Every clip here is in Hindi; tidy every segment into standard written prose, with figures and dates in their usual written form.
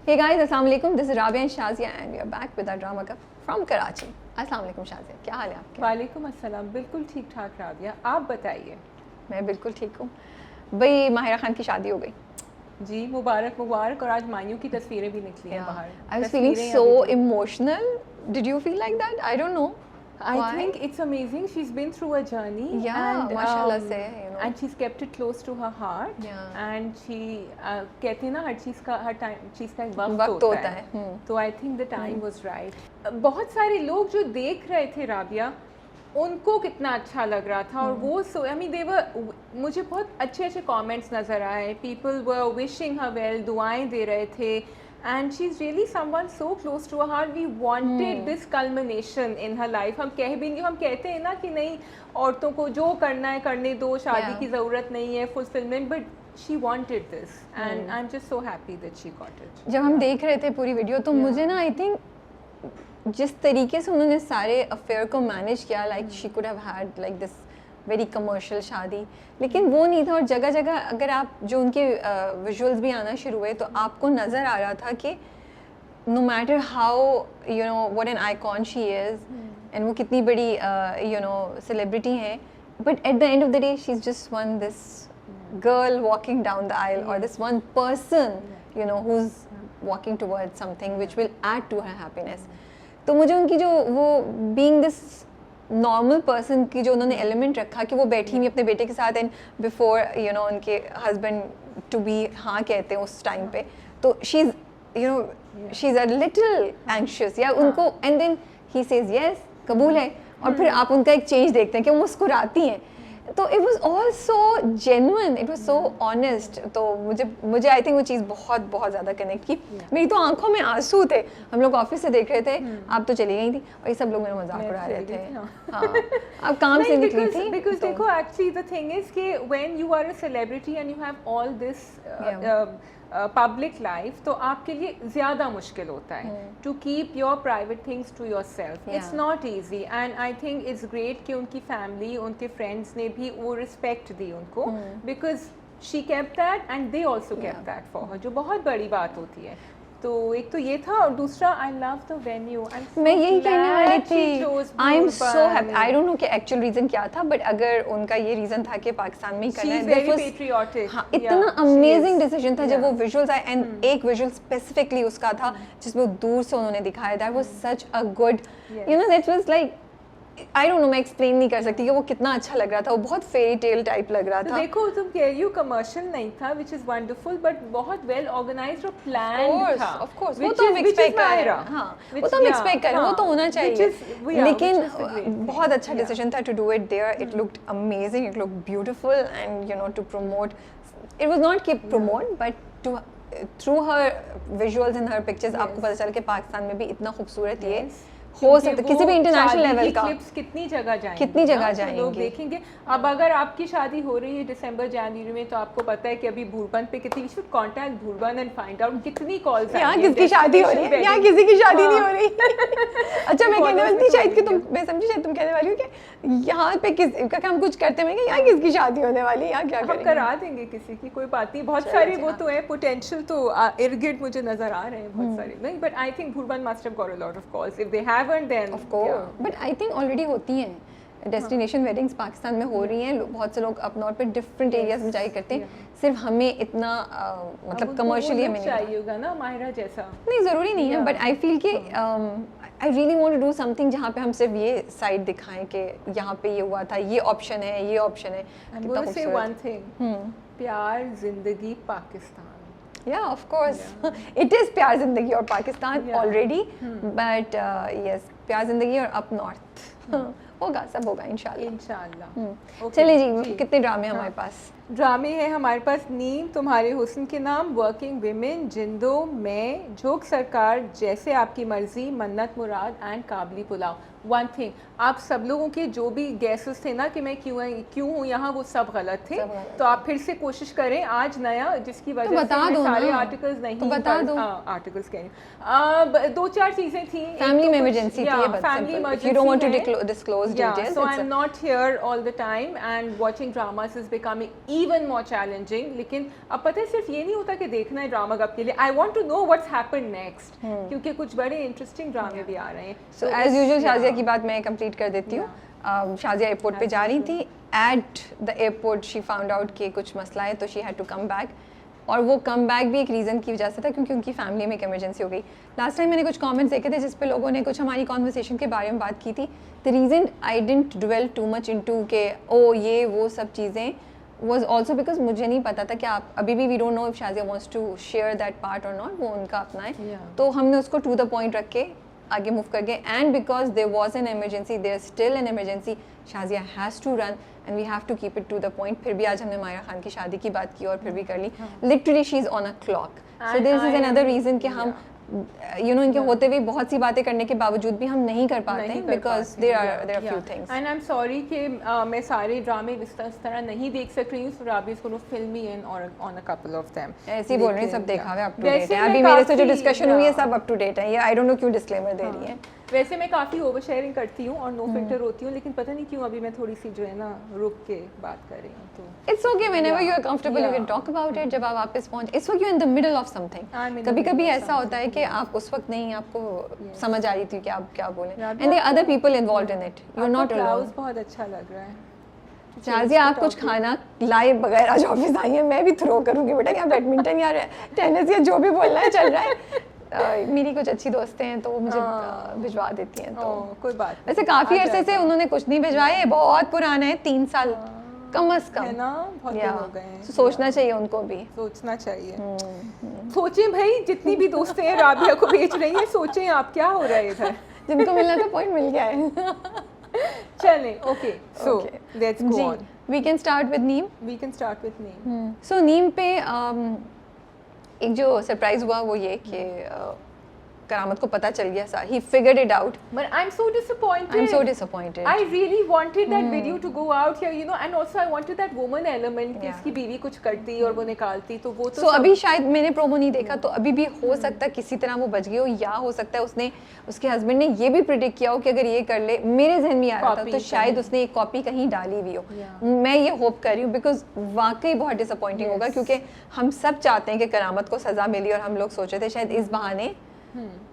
Hey guys, अस्सलाम वालेकुम. This is Rabia and Shazia and we are back with our drama club from Karachi. अस्सलाम वालेकुम Shazia, क्या हाल है आपके? वालेकुम अस्सलाम. बिल्कुल ठीक ठाक राबिया, आप बताइए. मैं बिल्कुल ठीक हूँ. भाई माहिरा खान की शादी हो गई. जी मुबारक मुबारक. और आज मायूं की तस्वीरें भी निकली हैं बाहर. I was feeling so emotional. Did you feel like that? I don't know. I think it's amazing. She's been through a journey. Yeah, and, mashallah से, you know. And she's kept it close to her heart. Yeah. And she कहते हैं ना हर चीज़ का एक वक्त होता है. तो I think the time was right. बहुत सारे लोग जो देख रहे थे राबिया, उनको कितना अच्छा लग रहा था. और वो I mean they were, मुझे बहुत अच्छे अच्छे comments नज़र आए. People were wishing her well, दुआएं दे रहे थे. And she's really someone so close to her heart. We wanted this culmination in her life. हम कहते हैं ना कि नहीं, औरतों को जो करना है करने दो, शादी की ज़रूरत नहीं है, fulfillment, but she wanted this and I'm just so happy that she got it. जब हम देख रहे थे पूरी वीडियो तो मुझे ना I think जिस तरीके से उन्होंने सारे अफेयर को मैनेज किया, like she could have had like this very commercial शादी, लेकिन वो नहीं था. और जगह जगह अगर आप जो उनके विजुअल्स भी आना शुरू हुए तो आपको नज़र आ रहा था कि no matter how you know what an icon she is and वो कितनी बड़ी यू नो सेलिब्रिटी हैं, but at the end of the day she is just one this girl walking down the aisle और this one person you know who is walking towards something which will add to her happiness. तो मुझे उनकी जो वो बीइंग दिस नॉर्मल पर्सन की जो उन्होंने एलिमेंट रखा कि वो बैठी हुई अपने बेटे के साथ एंड बिफोर यू नो उनके हस्बैंड टू बी हाँ कहते हैं उस टाइम पे, तो she is you know she is a little anxious या उनको and then he says yes कबूल है और फिर आप उनका एक चेंज देखते हैं कि वो मुस्कुराती हैं. तो it was all so genuine, it was so honest. तो मुझे आई थिंक वो चीज़ बहुत बहुत ज़्यादा कनेक्ट की. मेरी तो आंखों में आंसू थे. हम लोग ऑफिस से देख रहे थे, आप तो चली गई थी और ये सब लोग मेरा मजाक उड़ा रहे थे. हाँ अब काम से निकली थी. बिकॉज देखो एक्चुअली द थिंग इज कि when you are a celebrity and you have all this public life, तो आपके लिए ज़्यादा मुश्किल होता है to keep your private things to yourself. It's not easy and I think it's great कि उनकी फैमिली, उनके फ्रेंड्स ने भी वो रिस्पेक्ट दी उनको, because she kept that and they also kept that for her, जो बहुत बड़ी बात होती है. तो एक तो ये था और दूसरा आई लव द वेन्यू. मैं यही कहने वाली थी. I am so happy. I don't know कि एक्चुअल रीज़न क्या था, बट अगर उनका ये रीज़न था कि पाकिस्तान में ही करना है, वेरी पेट्रियोटिक. हाँ इतना अमेजिंग डिसीजन था जब वो विजुअल्स आए एंड एक विजुअल स्पेसिफिकली उसका था जिसमें दूर से उन्होंने दिखाया. That was such a good you know, that was like I don't know, मैं एक्सप्लेन नहीं कर सकती कि वो कितना अच्छा लग रहा था. वो बहुत फेरी टेल टाइप लग रहा था. देखो तुम कह रही हो कमर्शियल नहीं था, विच इज वंडरफुल, बट बहुत वेल ऑर्गेनाइज्ड और प्लान्ड था. ऑफ कोर्स वो तो हम एक्सपेक्ट कर रहे हैं. हाँ वो तो हम एक्सपेक्ट कर रहे हैं, वो तो होना चाहिए. लेकिन बहुत अच्छा डिसीजन था to do it there. It looked amazing, it looked beautiful and you know to promote. It was not कि promote but to through her visuals and her pictures आपको पता चल के पाकिस्तान में भी इतना खूबसूरत ये हो सकता किसी भी इंटरनेशनल लेवल का. क्लिप्स कितनी जगह जाएंगे लोग देखेंगे. अब अगर आपकी शादी हो रही है दिसंबर जनवरी में, तो आपको पता है कि अभी भूरबन पे कितनी, we should contact Bhurban and find out कितनी कॉल्स यहाँ किसकी शादी हो रही है, यहाँ किसी की शादी नहीं हो रही. अच्छा मैं कहने वाली थी शायद कि तुम, मैं समझी शायद तुम कहने वाली हो कि यहाँ पे किस का हम कुछ करते हैं, यहाँ किसकी शादी होने वाली है, यहाँ क्या हम करा देंगे किसी की, कोई बात नहीं. बहुत सारे वो तो है पोटेंशियल, तो इर्द गिर्द मुझे नजर आ रहे हैं बहुत सारे. नहीं but I think Bhurban must have got a lot of calls. If they haven't then of course, but I think already होती हैं. डेस्टिनेशन वेडिंग्स पाकिस्तान में हो रही हैं. बहुत से लोग अपने पे डिफरेंट एरियाज में जाके करते हैं. सिर्फ हमें इतना मतलब कमर्शियली हमें नहीं चाहिए होगा ना माहिरा जैसा. नहीं ज़रूरी नहीं है, बट आई फील कि I really want to do something जहाँ पे हम सिर्फ ये साइड दिखाएं कि यहाँ पे ये हुआ था, ये ऑप्शन है, ये ऑप्शन है. I will say one thing, प्यार जिंदगी Pakistan. Yeah, of course. It is प्यार जिंदगी और पाकिस्तान already, but yes, प्यार जिंदगी और अप नॉर्थ होगा, सब होगा इंशाल्लाह. चलिए जी, कितने ड्रामे हमारे पास. ड्रामे हैं हमारे पास. नीम तुम्हारे हुस्न के नाम, वर्किंग विमेन, जिंदो, मैं, झोंक सरकार, जैसे आपकी मर्जी, मन्नत मुराद एंड काबली पुलाव. वन थिंग, आप सब लोगों के जो भी गैसेस थे ना कि मैं क्यों हूँ यहाँ, वो सब गलत थे. तो आप फिर से कोशिश करें. आज नया जिसकी वजह से मैं सारे आर्टिकल्स नहीं, तो बता दो. आर्टिकल्स कह रही, दो चार चीजें थी. फैमिली में इमरजेंसी थी, family emergency. You don't want to to disclose details. So I'm not here all the time and watching dramas is becoming even more challenging. लेकिन अब पता है सिर्फ ये नहीं होता कि देखना है ड्रामा कब के लिए. I want to know what's happened next. क्योंकि कुछ बड़े interesting ड्रामे भी आ रहे हैं. So as usual शाजिया की बात मैं कंप्लीट कर देती हूँ. शाजिया एयरपोर्ट पे जा रही थी. At the airport she found out कि कुछ मसला है, तो she had to come back. और वो कम बैक भी एक रीज़न की वजह से था, क्योंकि उनकी फैमिली में एक इमरजेंसी हो गई. लास्ट टाइम मैंने कुछ कमेंट्स देखे थे जिस पे लोगों ने कुछ हमारी कॉन्वर्सेशन के बारे में बात की थी. The reason I didn't dwell too much into के ओ ये वो सब चीज़ें वाज आल्सो बिकॉज मुझे नहीं पता था कि आप अभी भी we don't know if Shazia wants to share that part और नॉट. वो उनका अपना है. तो हमने उसको टू द पॉइंट रख के आगे मूव कर गए. And because there was an emergency, there still an emergency, Shazia has to run and we have to keep it to the point. फिर भी आज हमने मायरा खान की शादी की बात की और फिर भी कर ली. Literally she is on a clock. So this is another reason कि हम इनके होते हुए बहुत सी बातें करने के बावजूद भी हम नहीं कर पाते हैं because there are few things. And I'm sorry कि मैं सारे ड्रामे इस तरह नहीं देख सक रही हूँ. So Rabi is going to fill me in on a couple of them. ऐसे ही बोल रही हैं, सब देखा हुआ है, up to date है. अभी मेरे से जो डिस्कशन हुई है सब up to date है. ये I don't know क्यों डिस्क्लेमर दे रही है. वैसे मैं काफ़ी ओवर शेयरिंग करती हूँ और नो फिल्टर होती हूँ, लेकिन पता नहीं क्यों अभी मैं थोड़ी सी जो है ना रुक के बात कर रही हूँ. तो it's okay, whenever you are comfortable you can talk about it. जब आप वापस पहुंच, it's okay, you in the middle of something. कभी-कभी ऐसा होता है कि आप उस वक्त नहीं, आपको समझ आ रही थी कि आप क्या बोलें. And there are other people involved in it. You are not alone. बहुत अच्छा लग रहा है. शाजिया आप कुछ खाना लाइव वगैरह आज ऑफिस आई है, मैं भी थ्रो करूँगी बेटा. क्या बैडमिंटन या टेनिस या जो भी बोलना है चल रहा है. मेरी कुछ अच्छी दोस्तें हैं तो वो मुझे भिजवा देती हैं. तो कोई बात. वैसे काफ़ी अरसे से उन्होंने कुछ नहीं भिजवाए. बहुत पुराना है, 3 साल कम अज कम है ना. बहुत दिन हो गए हैं. सोचना चाहिए उनको भी. सोचना चाहिए. सोचें भाई, जितनी भी दोस्तें हैं राबिया को भेज रही हैं, सोचें आप क्या हो रहा है इधर. जिनको मिलना था पॉइंट मिल गया है. चलें. Okay, so let's go on. We can start with neem. We can start with neem. So neem पे एक जो सरप्राइज हुआ वो ये कि करामत को पता चल गया सा. He figured it out. But I'm so disappointed. I'm so disappointed. I really wanted that video to go out here, and also I wanted that woman element कि इसकी बीवी कुछ करती और वो निकालती, तो वो तो. So अभी शायद मैंने प्रोमो नहीं देखा, तो अभी भी हो सकता है किसी तरह वो बच गई हो, या हो सकता है उसने उसके हस्बैंड ने ये भी प्रिडिक्ट किया हो कि अगर ये कर ले, मेरे जहन में आ रहा था तो शायद उसने एक कॉपी कहीं डाली भी हो. मैं ये होप कर रही हूँ बिकॉज वाकई बहुत डिसअपॉइंटिंग होगा, क्योंकि हम सब चाहते हैं कि करामत को सजा मिली और हम लोग सोचे थे शायद इस बहाने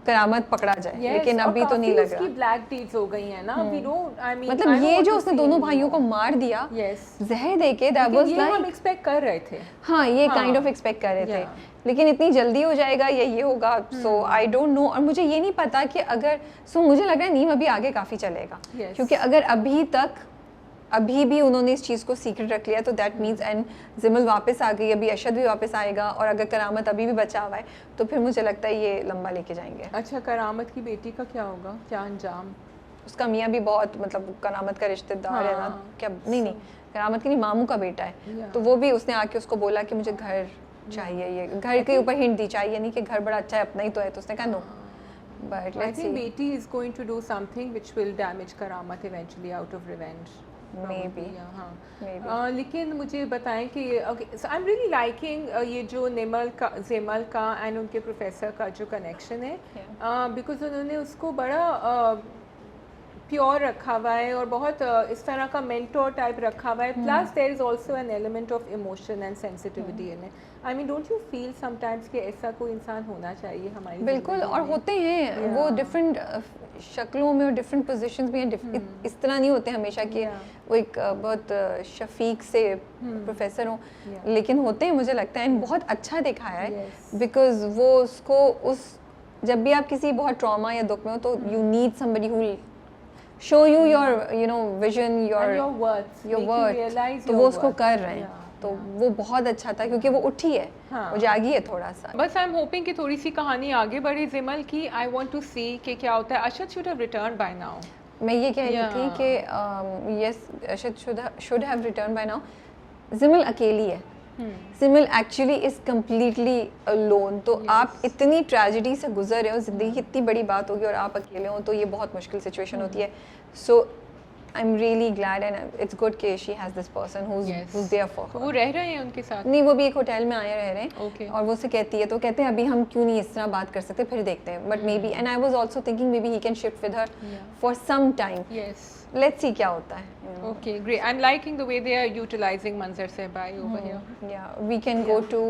करामत पकड़ा जाए. लेकिन अभी तो नहीं लग रहा. ब्लैक डीड्स हो गई है ना. वी डोंट, आई मीन, मतलब ये जो उसने दोनों भाइयों को मार दिया जहर देके, दैट वाज लाइक हम एक्सपेक्ट कर रहे थे. हाँ, ये काइंड ऑफ एक्सपेक्ट कर रहे थे, लेकिन इतनी जल्दी हो जाएगा या ये होगा. सो आई डोंट नो. और मुझे ये नहीं पता कि अगर मुझे लग रहा है नीम अभी आगे काफ़ी चलेगा, क्योंकि अगर अभी भी उन्होंने इस चीज़ को सीक्रेट रख लिया तो दैट मीन्स, एंड जिमल वापस आ गई, अभी अशद भी वापस आएगा, और अगर करामत अभी भी बचा हुआ है तो फिर मुझे लगता है ये लंबा लेके जाएंगे. अच्छा, करामत की बेटी का क्या होगा, क्या अंजाम? उसका मियाँ भी बहुत, मतलब करामत का रिश्तेदार है ना. क्या नहीं, करामत की नहीं, मामू का बेटा है. तो वो भी उसने आके उसको बोला कि मुझे घर चाहिए, ये घर के ऊपर हिंट दी, चाहिए नहीं कि घर बड़ा अच्छा है, अपना ही तो है. तो उसने कहा no. But let's see. Beti is going to do something which will damage Karamat eventually out of revenge. Maybe. हाँ. लेकिन मुझे बताएं कि so I'm really liking ये जो जेमल का and उनके प्रोफेसर का जो कनेक्शन है, because उन्होंने उसको बड़ा प्योर रखा हुआ है और बहुत इस तरह का मेंटोर टाइप रखा हुआ है. Plus there is also an element of emotion and sensitivity in it. I mean, don't you feel sometimes कि ऐसा कोई इंसान होना चाहिए हमारी? बिल्कुल, और होते हैं वो डिफरेंट शक्लों में और डिफरेंट पोजीशंस में. इस तरह नहीं होते हमेशा कि वो एक बहुत शफीक से प्रोफेसर हो, लेकिन होते हैं, मुझे लगता है बहुत अच्छा दिखाया है. बिकॉज वो उसको जब भी आप किसी बहुत ट्रॉमा या दुख में हो तो you need somebody who show you your vision, your worth. तो वो उसको कर रहे हैं. तो वो बहुत अच्छा था क्योंकि वो उठी है, वो जागी है थोड़ा सा. बस आई एम होपिंग कि थोड़ी सी कहानी आगे बढ़े जिमल की. आई वांट टू सी कि क्या होता है. Ashad should have return by now. मैं ये कह रही थी कि yes, Ashad should have return by now. Zimal अकेली है. सिमिल एक्चुअली इज कम्प्लीटली अलोन. तो आप इतनी ट्रेजेडी से गुजर रहे हो, जिंदगी की इतनी बड़ी बात होगी और आप अकेले हो, तो ये बहुत मुश्किल सिचुएशन होती है. सो I'm really glad and it's good कि she has this person who's there for her. वो रह रहे हैं उनके साथ? नहीं, वो भी एक होटल में आए रह रहे हैं. Okay. और वो उससे कहती है, तो कहते हैं अभी हम क्यों नहीं इस तरह बात कर सकते, फिर देखते हैं. But maybe, and I was also thinking maybe he can shift with her for some time. Yes. Let's see क्या होता है. Okay, great. I'm liking the way they are utilizing Manzar Sehbai over here. Yeah, we can go to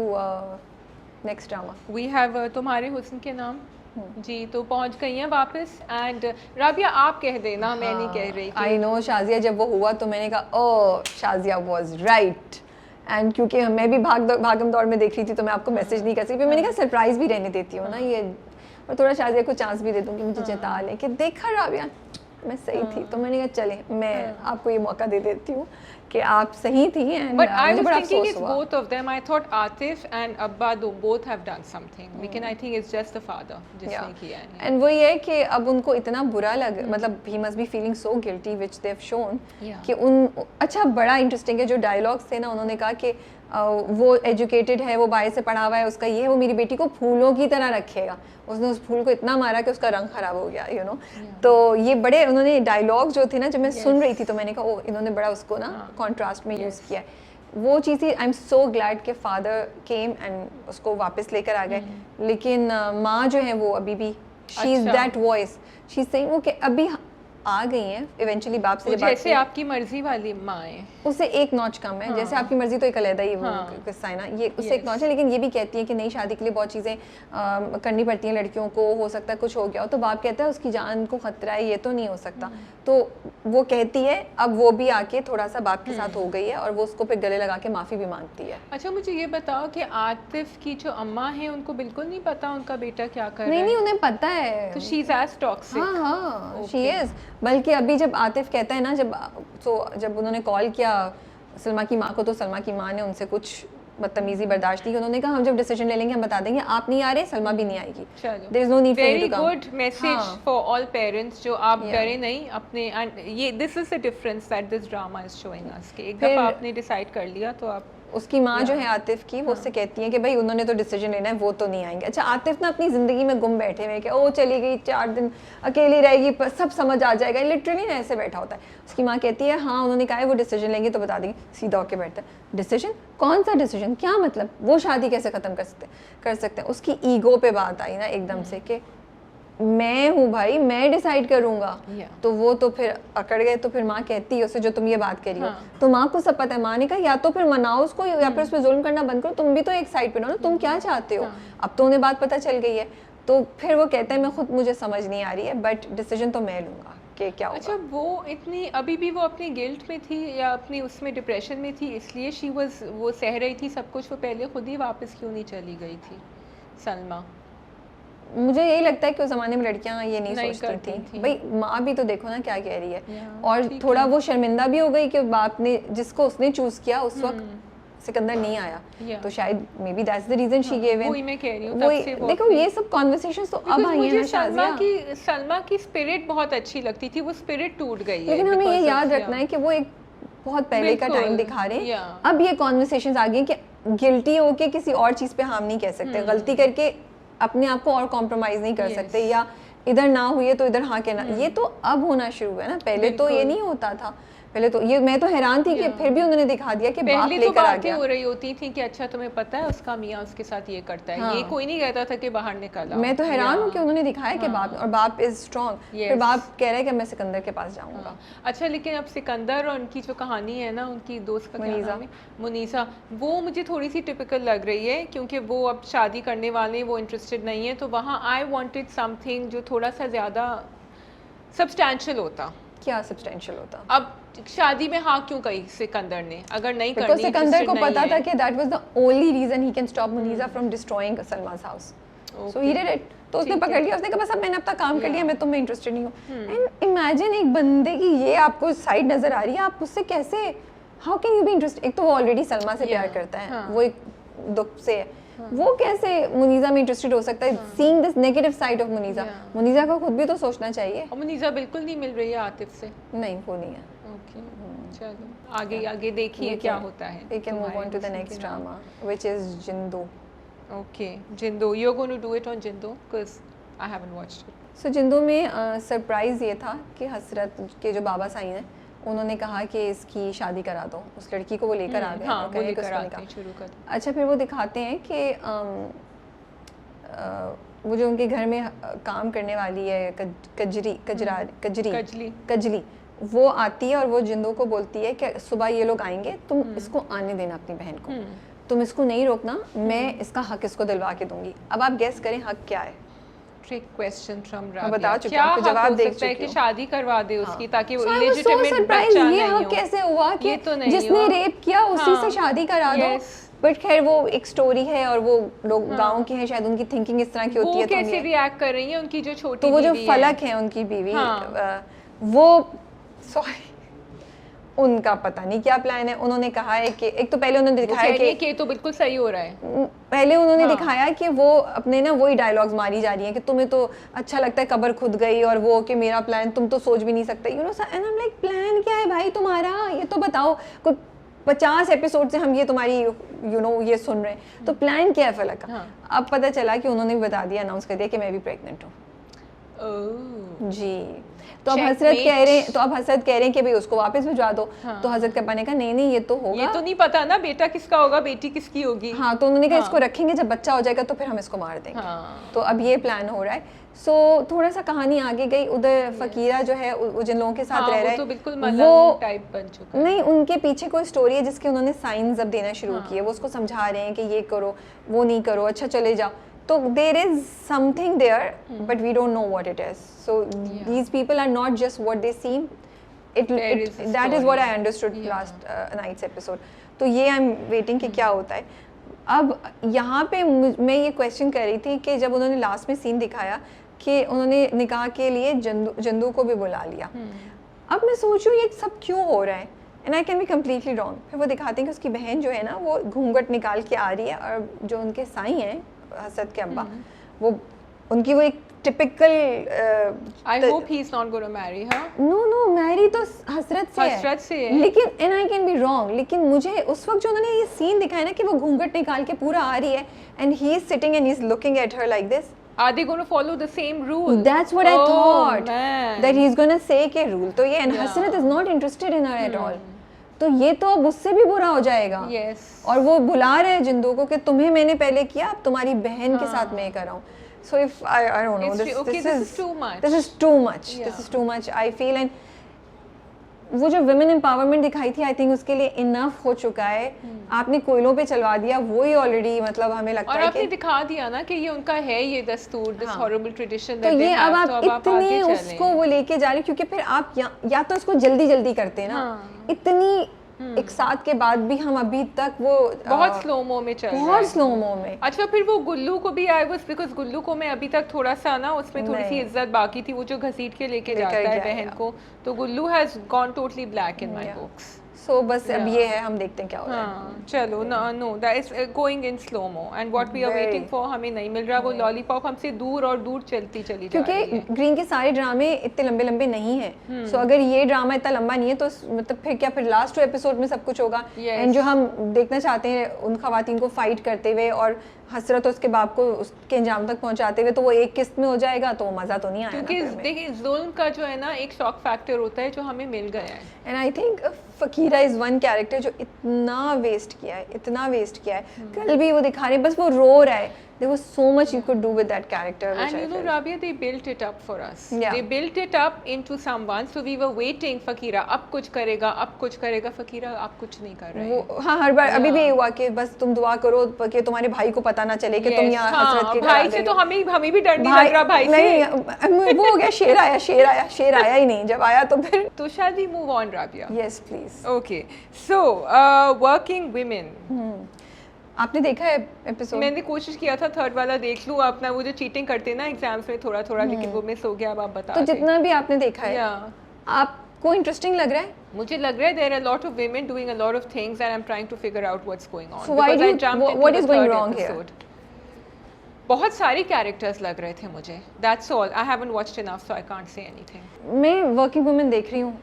next drama. We have तुम्हारे हुस्न के नाम. जी, तो पहुंच गई हैं वापस. एंड राबिया आप कह देना, मैं नहीं कह रही. आई नो शाजिया, जब वो हुआ तो मैंने कहा ओह शाजिया वाज राइट. एंड क्योंकि मैं भी भागम दौड़ में देख रही थी तो मैं आपको मैसेज नहीं कर सकती, फिर मैंने कहा सरप्राइज भी रहने देती हूँ ना ये, और थोड़ा शाजिया को चांस भी दे दूँ कि मुझे जता लें कि देखा राबिया मैं सही थी. तो मैंने कहा चले मैं आपको ये मौका दे देती हूँ कि आप सही थी. And but I was thinking it's both of them. I thought Atif and अब्बा बोथ हैव डन समथिंग, लेकिन आई think it's just the father जिसने किया है. एंड वही है कि अब उनको इतना बुरा लग, मतलब he must be feeling so guilty which they have shown कि उन, अच्छा बड़ा इंटरेस्टिंग है जो डायलॉग्स थे ना, उन्होंने कहा कि वो एजुकेटेड है, वो बाहर से पढ़ा हुआ है, उसका ये है, वो मेरी बेटी को फूलों की तरह रखेगा. उसने उस फूल को इतना मारा कि उसका रंग खराब हो गया, यू नो. तो ये बड़े उन्होंने डायलॉग जो थे ना, जब मैं सुन रही थी तो मैंने कहा ओ इन्होंने बड़ा उसको ना कॉन्ट्रास्ट में यूज़ किया है. वो चीज़ थी. आई एम सो ग्लैड कि फादर केम एंड उसको वापस लेकर आ गए. लेकिन माँ जो है वो अभी भी she is that voice, she is saying okay अभी आ गई हैं इवेंचुअली बाप से. जैसे आपकी मर्जी वाली माँ है, उससे एक नॉच कम है. जैसे आपकी मर्जी तो एक अलग ही वो किस्सा है ना, ये उससे एक नॉच है. लेकिन ये भी कहती है कि नई शादी के लिए बहुत चीज़ें करनी पड़ती हैं लड़कियों को, हो सकता है कुछ हो गया हो. तो बाप कहता है उसकी जान को खतरा है, ये तो नहीं हो सकता. तो वो कहती है, अब वो भी आके थोड़ा सा बाप के साथ हो गई है और वो उसको फिर गले लगा के माफ़ी भी मांगती है. अच्छा मुझे ये बताओ कि आतिफ की जो अम्मा है उनको बिल्कुल नहीं पता उनका बेटा क्या कर रहा है? नहीं उन्हें पता है. तो शी इज एज टॉक्सिक. हाँ शी इज. बल्कि अभी जब आतिफ कहता है ना, जब उन्होंने कॉल किया सलमा की माँ को, तो सलमा की माँ ने उनसे कुछ बदतमीजी बर्दाश्त नहीं. उन्होंने कहा हम जब डिसीजन ले लेंगे हम बता देंगे, आप नहीं आ रहे सलमा भी नहीं आएगी. There is no need for you to come. Very good message for all parents जो आप डरे नहीं अपने. एंड ये this is the difference that this drama is showing us कि एक दफा आपने डिसाइड कर लिया तो आप. उसकी माँ जो है आतिफ की, वो उससे कहती है कि भाई उन्होंने तो डिसीजन लेना है, वो तो नहीं आएंगे. अच्छा आतिफ ना अपनी ज़िंदगी में गुम बैठे हुए कि ओ चली गई 4 दिन अकेली रहेगी, सब समझ आ जाएगा, लिटरली ना ऐसे बैठा होता है. उसकी माँ कहती है हाँ उन्होंने कहा है वो डिसीजन लेंगे तो बता देंगे. सीधा होके बैठता है. डिसीजन? कौन सा डिसीजन? क्या मतलब? वो शादी कैसे ख़त्म कर सकते हैं? उसकी ईगो पे बात आई ना एकदम से कि मैं हूँ भाई, मैं डिसाइड करूँगा. तो वो तो फिर अकड़ गए. तो फिर माँ कहती है उसे जो तुम ये बात करी हो. तो माँ को सब पता है. माँ ने कहा या तो फिर मनाओ उसको या फिर उस पर जुल्म करना बंद करो. तुम भी तो एक साइड पे हो ना, तुम क्या चाहते हो. अब तो उन्हें बात पता चल गई है. तो फिर वो कहता है मैं खुद मुझे समझ नहीं आ रही है बट डिसीजन तो मैं लूँगा कि क्या होगा. अच्छा वो इतनी अभी भी वो अपनी गिल्ट में थी या अपनी उसमें डिप्रेशन में थी, इसलिए शी वाज वो सह रही थी सब कुछ. वो पहले खुद ही वापस क्यों नहीं चली गई थी सलमा? मुझे यही लगता है कि उस ज़माने में लड़कियां ये नहीं सोचती थी. भाई माँ भी तो देखो ना क्या कह रही है. और थोड़ा वो शर्मिंदा भी हो गई कि बाप ने जिसको उसने चूज किया उस वक्त सिकंदर नहीं आया. तो शायद maybe that's the reason she give in. वही मैं कह रही हूं. देखो ये सब कॉन्वर्सेशंस तो अब आई हैं ना. सलमा की स्पिरिट बहुत अच्छी लगती थी, वो स्पिरिट टूट गई है. लेकिन हमें ये याद रखना है कि वो एक बहुत पहले का टाइम दिखा रहे हैं. अब ये कॉन्वर्सेशंस आ गई कि गिल्टी होके किसी और चीज़ पे हार्म नहीं कह सकते. गलती करके अपने आप को और कॉम्प्रोमाइज नहीं कर सकते, या इधर ना हुई है तो इधर हाँ कहना. ये तो अब होना शुरू है ना, पहले तो ये नहीं होता था. पहले तो ये मैं तो हैरान थी कि फिर भी उन्होंने दिखा दिया कि बाप लेकर आ गया. हो रही होती थी कि अच्छा तुम्हें पता है उसका मियाँ उसके साथ ये करता है. ये कोई नहीं कहता था कि बाहर निकल. मैं तो हैरान हूँ कि उन्होंने दिखाया कि बाप, और बाप इज स्ट्रॉन्ग. फिर बाप कह रहा है कि मैं सिकंदर के पास जाऊंगा. अच्छा लेकिन अब सिकंदर और उनकी जो कहानी है ना, उनकी दोस्त का क्या नाम है, मुनीसा, वो मुझे थोड़ी सी टिपिकल लग रही है क्योंकि वो अब शादी करने वाले, वो इंटरेस्टेड नहीं है. तो वहाँ आई वांटेड समथिंग जो थोड़ा सा ज़्यादा सब्सटैंशियल होता. क्या सब्सटैंशियल होता? अब शादी में हाँ क्यों कही सिकंदर ने? अगर नहीं करनी, बिकॉज़ सिकंदर को पता था कि that was the only reason he can stop Munisa from destroying Salma's house. So he did it. तो उसने पकड़ लिया. उसने कहा बस अब मैंने अपना काम कर लिया, मैं तुम्हें इंटरेस्टेड नहीं हूँ. एंड इमेजिन एक बंदे की ये आपको साइड नजर आ रही है, आप उससे कैसे, how can you be interested? एक तो वो ऑलरेडी सलमा से प्यार करता है, वो एक दुख से है. वो कैसे मुनीसा में इंटरेस्टेड हो सकता है? Seeing this negative side of Munisa. Munisa को खुद भी तो सोचना चाहिए. और मुनीसा बिल्कुल नहीं मिल रही है आतिफ से. नहीं वो नहीं है. ओके चलो आगे देखिए क्या होता है. We can move on to the next drama which is Jindu. Okay, Jindu, you're going to do it on Jindu because I haven't watched it. So Jindu में सरप्राइज ये था कि हसरत के जो बाबा साईं हैं उन्होंने कहा कि इसकी शादी करा दो, उस लड़की को वो लेकर आ गए। हाँ, वो लेकर आते हैं, शुरू कर। अच्छा, फिर वो दिखाते हैं कि वो जो उनके घर में काम करने वाली है कजली, वो आती है और वो जिंदू को बोलती है कि सुबह ये लोग आएंगे, तुम इसको आने देना अपनी बहन को, तुम इसको नहीं रोकना, मैं इसका हक इसको दिलवा के दूंगी। अब आप गेस करें हक क्या है? Trick question from Rabia. बता चुकी हूं, जवाब दे चुकी हूं कि शादी करवा दे उसकी, ताकि वो so इलेजिटिमेट बच्चा नहीं हो। ये हक कैसे हुआ कि जिसने रेप किया उसी से शादी करा दो? बट खैर वो एक स्टोरी है और वो लोग गांव के हैं, शायद उनकी थिंकिंग इस तरह की होती है। वो कैसे रिएक्ट कर रही है उनकी जो छोटी तो वो जो फलक है उनकी बीवी, वो सॉरी उनका पता नहीं क्या प्लान है। उन्होंने कहा है कि एक तो पहले उन्होंने दिखाया कि तो बिल्कुल सही हो रहा है। पहले उन्होंने दिखाया कि वो अपने ना वही डायलॉग्स मारी जा रही है कि तुम्हें तो अच्छा लगता है कब्र खुद गई, और वो कि मेरा प्लान तुम तो सोच भी नहीं सकते, you know. And I am like, plan क्या है भाई तुम्हारा, ये तो बताओ। कुछ 50 एपिसोड से हम ये तुम्हारी यू नो ये सुन रहे हैं, तो प्लान क्या है फलक का? अब पता चला कि उन्होंने भी बता दिया, अनाउंस कर दिया कि मैं भी प्रेग्नेंट हूँ। जी। तो अब हसरत कह रहे हैं कि भाई उसको वापस भिजवा दो। तो हजरत के अब्बा ने कहा नहीं ये तो होगा, ये तो नहीं पता ना बेटा किसका होगा, बेटी किसकी होगी। हाँ, तो उन्होंने कहा इसको रखेंगे, जब बच्चा हो जाएगा तो फिर हम इसको मार देंगे। तो अब ये प्लान हो रहा है। सो थोड़ा सा कहानी आगे गई। उधर फकीरा जो है वो जिन लोगों के साथ रह रहा है, तो बिल्कुल मलंग टाइप बन चुका है। नहीं, उनके पीछे कोई स्टोरी है जिसके उन्होंने साइंस अब देना शुरू किए। वो उसको समझा रहे हैं कि ये करो, वो नहीं करो, अच्छा चले जाओ। तो there is something there, but we don't know what it is. So these people are not just what they seem. That is what I understood last night's episode. तो ये I'm waiting कि क्या होता है। अब यहाँ पे मैं ये क्वेश्चन कर रही थी कि जब उन्होंने लास्ट में सीन दिखाया कि उन्होंने निकाह के लिए जंदू को भी बुला लिया। अब मैं सोचूं ये सब क्यों हो रहा है, and I can be completely wrong. फिर वो दिखाते हैं कि उसकी बहन जो है ना वो घूंघट निकाल के आ रही है, और जो उनके साईं हैं हसरत के अब्बा, वो उनकी वो एक typical I hope he is not gonna marry her. No marry तो हसरत से है। लेकिन and I can be wrong, लेकिन मुझे उस वक्त जो उन्होंने ये सीन दिखाया ना कि वो घूंघट निकाल के पूरा आ रही है and he is sitting and he is looking at her like this, are they going to follow the same rule? That's what I thought, that he's going to say के rule तो ये, and Hasrat is not interested in her at all। तो ये तो अब उससे भी बुरा हो जाएगा। और वो बुला रहे हैं जिंदू को कि तुम्हें मैंने पहले किया, अब तुम्हारी बहन के साथ मैं कराऊं। So if I don't know, this is too much I feel। and वो जो women empowerment दिखाई थी, आई थिंक उसके लिए इनफ हो चुका है। आपने कोयलों पे चलवा दिया, वो ही ऑलरेडी मतलब हमें लगता है कि आपने दिखा दिया ना कि ये उनका है, ये दस्तूर, दिस हॉरिबल ट्रेडिशन। तो ये अब आप इतने उसको वो लेके जा रहे, क्योंकि फिर आप या तो इसको जल्दी करते हैं ना, इतनी एक साथ के बाद भी हम अभी तक वो बहुत स्लो मो में चल रहा है, बहुत स्लो मो में। अच्छा, फिर वो गुल्लू को भी आई वाज बिकॉज गुल्लू को मैं अभी तक थोड़ा सा ना उसमें थोड़ी सी इज्जत बाकी थी, वो जो घसीट के लेके जाता है बहन को, तो Gullu has gone totally black in my books. So बस अब ये है, हम देखते हैं क्या हो रहा है। चलो no that is going in slow mo, and what we are waiting for हमें नहीं मिल रहा। वो लॉलीपॉप हमसे दूर और दूर चलती चली जा रही है, क्योंकि ग्रीन के सारे ड्रामे इतने लंबे नहीं हैं। सो अगर ये ड्रामा इतना लंबा नहीं है तो मतलब फिर क्या, फिर लास्ट 2 एपिसोड में सब कुछ होगा। एंड जो हम देखना चाहते हैं उन खवातीन को फाइट करते हुए और हसरत उसके बाप को उसके अंजाम तक पहुंचाते हुए, तो वो एक किस्त में हो जाएगा, तो मजा तो नहीं आएगा। क्योंकि देखिए जुल्म का जो है ना एक शॉक फैक्टर होता है जो हमें मिल गया है। And I think Fakira is one character जो इतना वेस्ट किया है। कल भी वो दिखा रहे हैं, बस वो रो रहा है। There was so much you could do with that character, which and you know Rabia, they built it up for us. They built it up into someone, so we were waiting फकीरा अब कुछ करेगा, फकीरा अब कुछ नहीं कर रहे हैं। हाँ, हर बार अभी भी हुआ कि बस तुम दुआ करो कि तुम्हारे भाई को पता ना चले कि तुम यहाँ हसरत के भाई से, तो हमें भी डर नहीं लग रहा भाई से। नहीं, वो हो गया शेर आया ही नहीं, जब आया तो फिर तो शायद we move on, Rabia. Yes, please. Okay, so working women. आपने देखा है एपिसोड? मैंने कोशिश किया था थर्ड वाला देख लूं, अपना वो जो चीटिंग करते हैं ना एग्जाम्स में थोड़ा लेकिन वो मिस हो गया। अब आप बता। तो जितना भी आपने देखा है आपको इंटरेस्टिंग लग रहा है? मुझे लग रहा है there are lot of women doing a lot of things and I am trying to figure out what's going on. What is going wrong here? बहुत सारे कैरेक्टर्स लग रहे थे मुझे, that's all. I haven't watched enough so I can't say anything. मैं वर्किंग वुमेन देख रही हूँ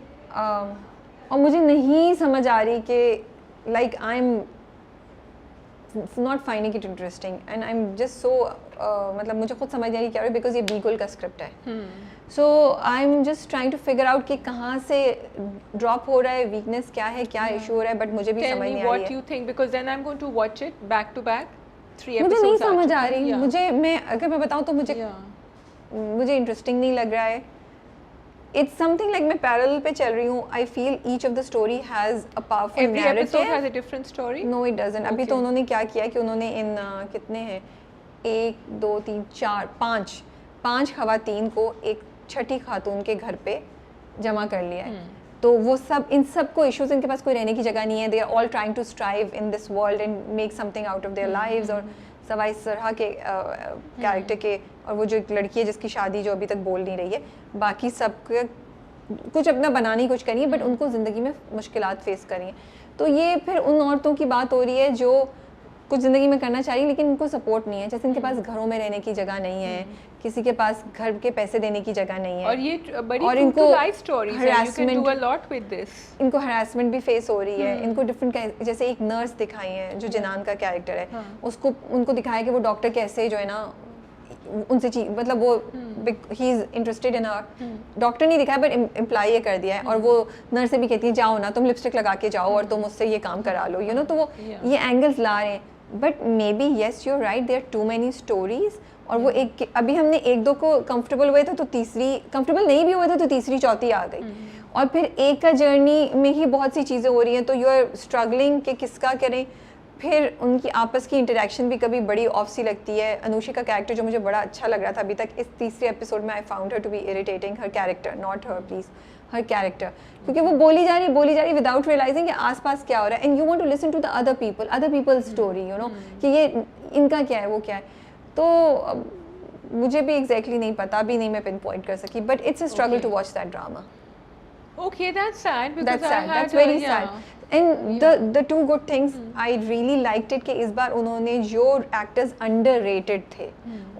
और मुझे नहीं समझ आ रही कि like I am not finding it interesting and I am just so मतलब मुझे खुद समझ नहीं आ रही क्या हो रहा है बिकॉज ये बीगुल का स्क्रिप्ट है. So I am just trying to figure out कि कहाँ से ड्रॉप हो रहा है, वीकनेस क्या है, क्या इशू हो रहा है, बट मुझे भी समझ नहीं आ रही है. What you think because then I'm going to watch it back to back 3 episodes. मुझे नहीं समझ आ रही. मुझे अगर मैं बताऊँ तो मुझे इंटरेस्टिंग नहीं लग रहा है. It's something like मैं पैरेलल पे चल रही हूँ. I feel each of the story has a powerful narrative. Every episode has a different story. No, it doesn't. अभी तो उन्होंने क्या किया कि उन्होंने इन कितने हैं 1 2 3 4 5 खवातीन को एक छठी खातून के घर पे जमा कर लिया है. तो वो सब इन सब को इश्यूज, इनके पास कोई रहने की जगह नहीं है. They are all trying to strive in this world and make something out of their lives. और सवाई सरहा के कैरेक्टर के और वो जो एक लड़की है जिसकी शादी जो अभी तक बोल नहीं रही है, बाकी सब कुछ अपना बनाने की कोशिश करी है बट उनको ज़िंदगी में मुश्किलात फेस करी हैं. तो ये फिर उन औरतों की बात हो रही है जो कुछ ज़िंदगी में करना चाह रही है लेकिन उनको सपोर्ट नहीं है. जैसे इनके पास घरों में रहने की जगह नहीं है, किसी के पास घर के पैसे देने की जगह नहीं है. और ये बड़ी और इनको इनको हरासमेंट भी फेस हो रही है. इनको डिफरेंट, जैसे एक नर्स दिखाई है जो जिनान का कैरेक्टर है, उसको उनको दिखाया कि वो डॉक्टर कैसे जो है ना उनसे मतलब वो he is interested in her. Doctor नहीं दिखाया बट इम्प्लाई कर दिया है. और वो नर्स से भी कहती है जाओ ना तुम लिपस्टिक लगा के जाओ और तुम उससे ये काम करा लो, यू नो. तो वो ये एंगल्स ला रहे हैं. But maybe yes you are right, there are too many stories. और वो एक अभी हमने 1-2 को कंफर्टेबल हुए थे तो तीसरी कंफर्टेबल नहीं भी हुए थे तो तीसरी चौथी आ गई. और फिर एक का जर्नी में ही बहुत सी चीज़ें हो रही हैं तो यू आर स्ट्रगलिंग कि किसका करें. फिर उनकी आपस की इंटरेक्शन भी कभी बड़ी ऑफ सी लगती है. अनुषा का कैरेक्टर जो मुझे बड़ा अच्छा लग रहा था अभी तक, इस तीसरे एपिसोड में I found her to be irritating. Her character, not her please, her character. क्योंकि वो बोली जा रही विदाउट रियलाइजिंग कि आसपास क्या हो रहा है. And you want to listen to the other people story, you know, कि ये इनका क्या है वो क्या है. तो मुझे भी एग्जैक्टली नहीं पता, अभी नहीं मैं पिन पॉइंट कर सकी. But it's a struggle to watch that drama. Okay, that's sad because that's sad. That's very sad. And the two good things I really liked it कि इस बार उन्होंने जो actors underrated थे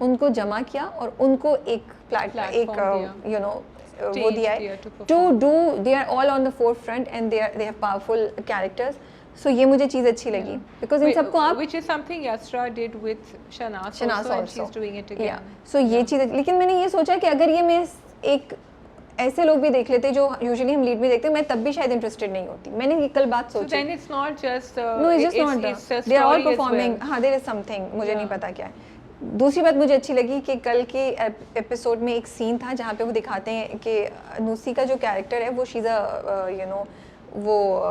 उनको जमा किया और उनको एक you know वो दिया है to do. They are all on the forefront and they have powerful characters. So ये मुझे चीज़ अच्छी लगी because इन सबको आप which is something Yasra did with Shahnaz also and she's doing it again. So ये चीज़, लेकिन मैंने ये सोचा कि अगर ये मैं एक ऐसे लोग भी देख लेते जो यूजुअली हम लीड में देखते हैं, मैं तब भी शायद इंटरेस्टेड नहीं होती. मैंने ये कल बात सोची. So then it's not just no, it's just not. They are all performing. हाँ, there is something. मुझे नहीं पता क्या है. दूसरी बात मुझे अच्छी लगी कि कल के एपिसोड में एक सीन था जहाँ पे वो दिखाते हैं कि अनुसी का जो कैरेक्टर है वो शीज़ यू नो वो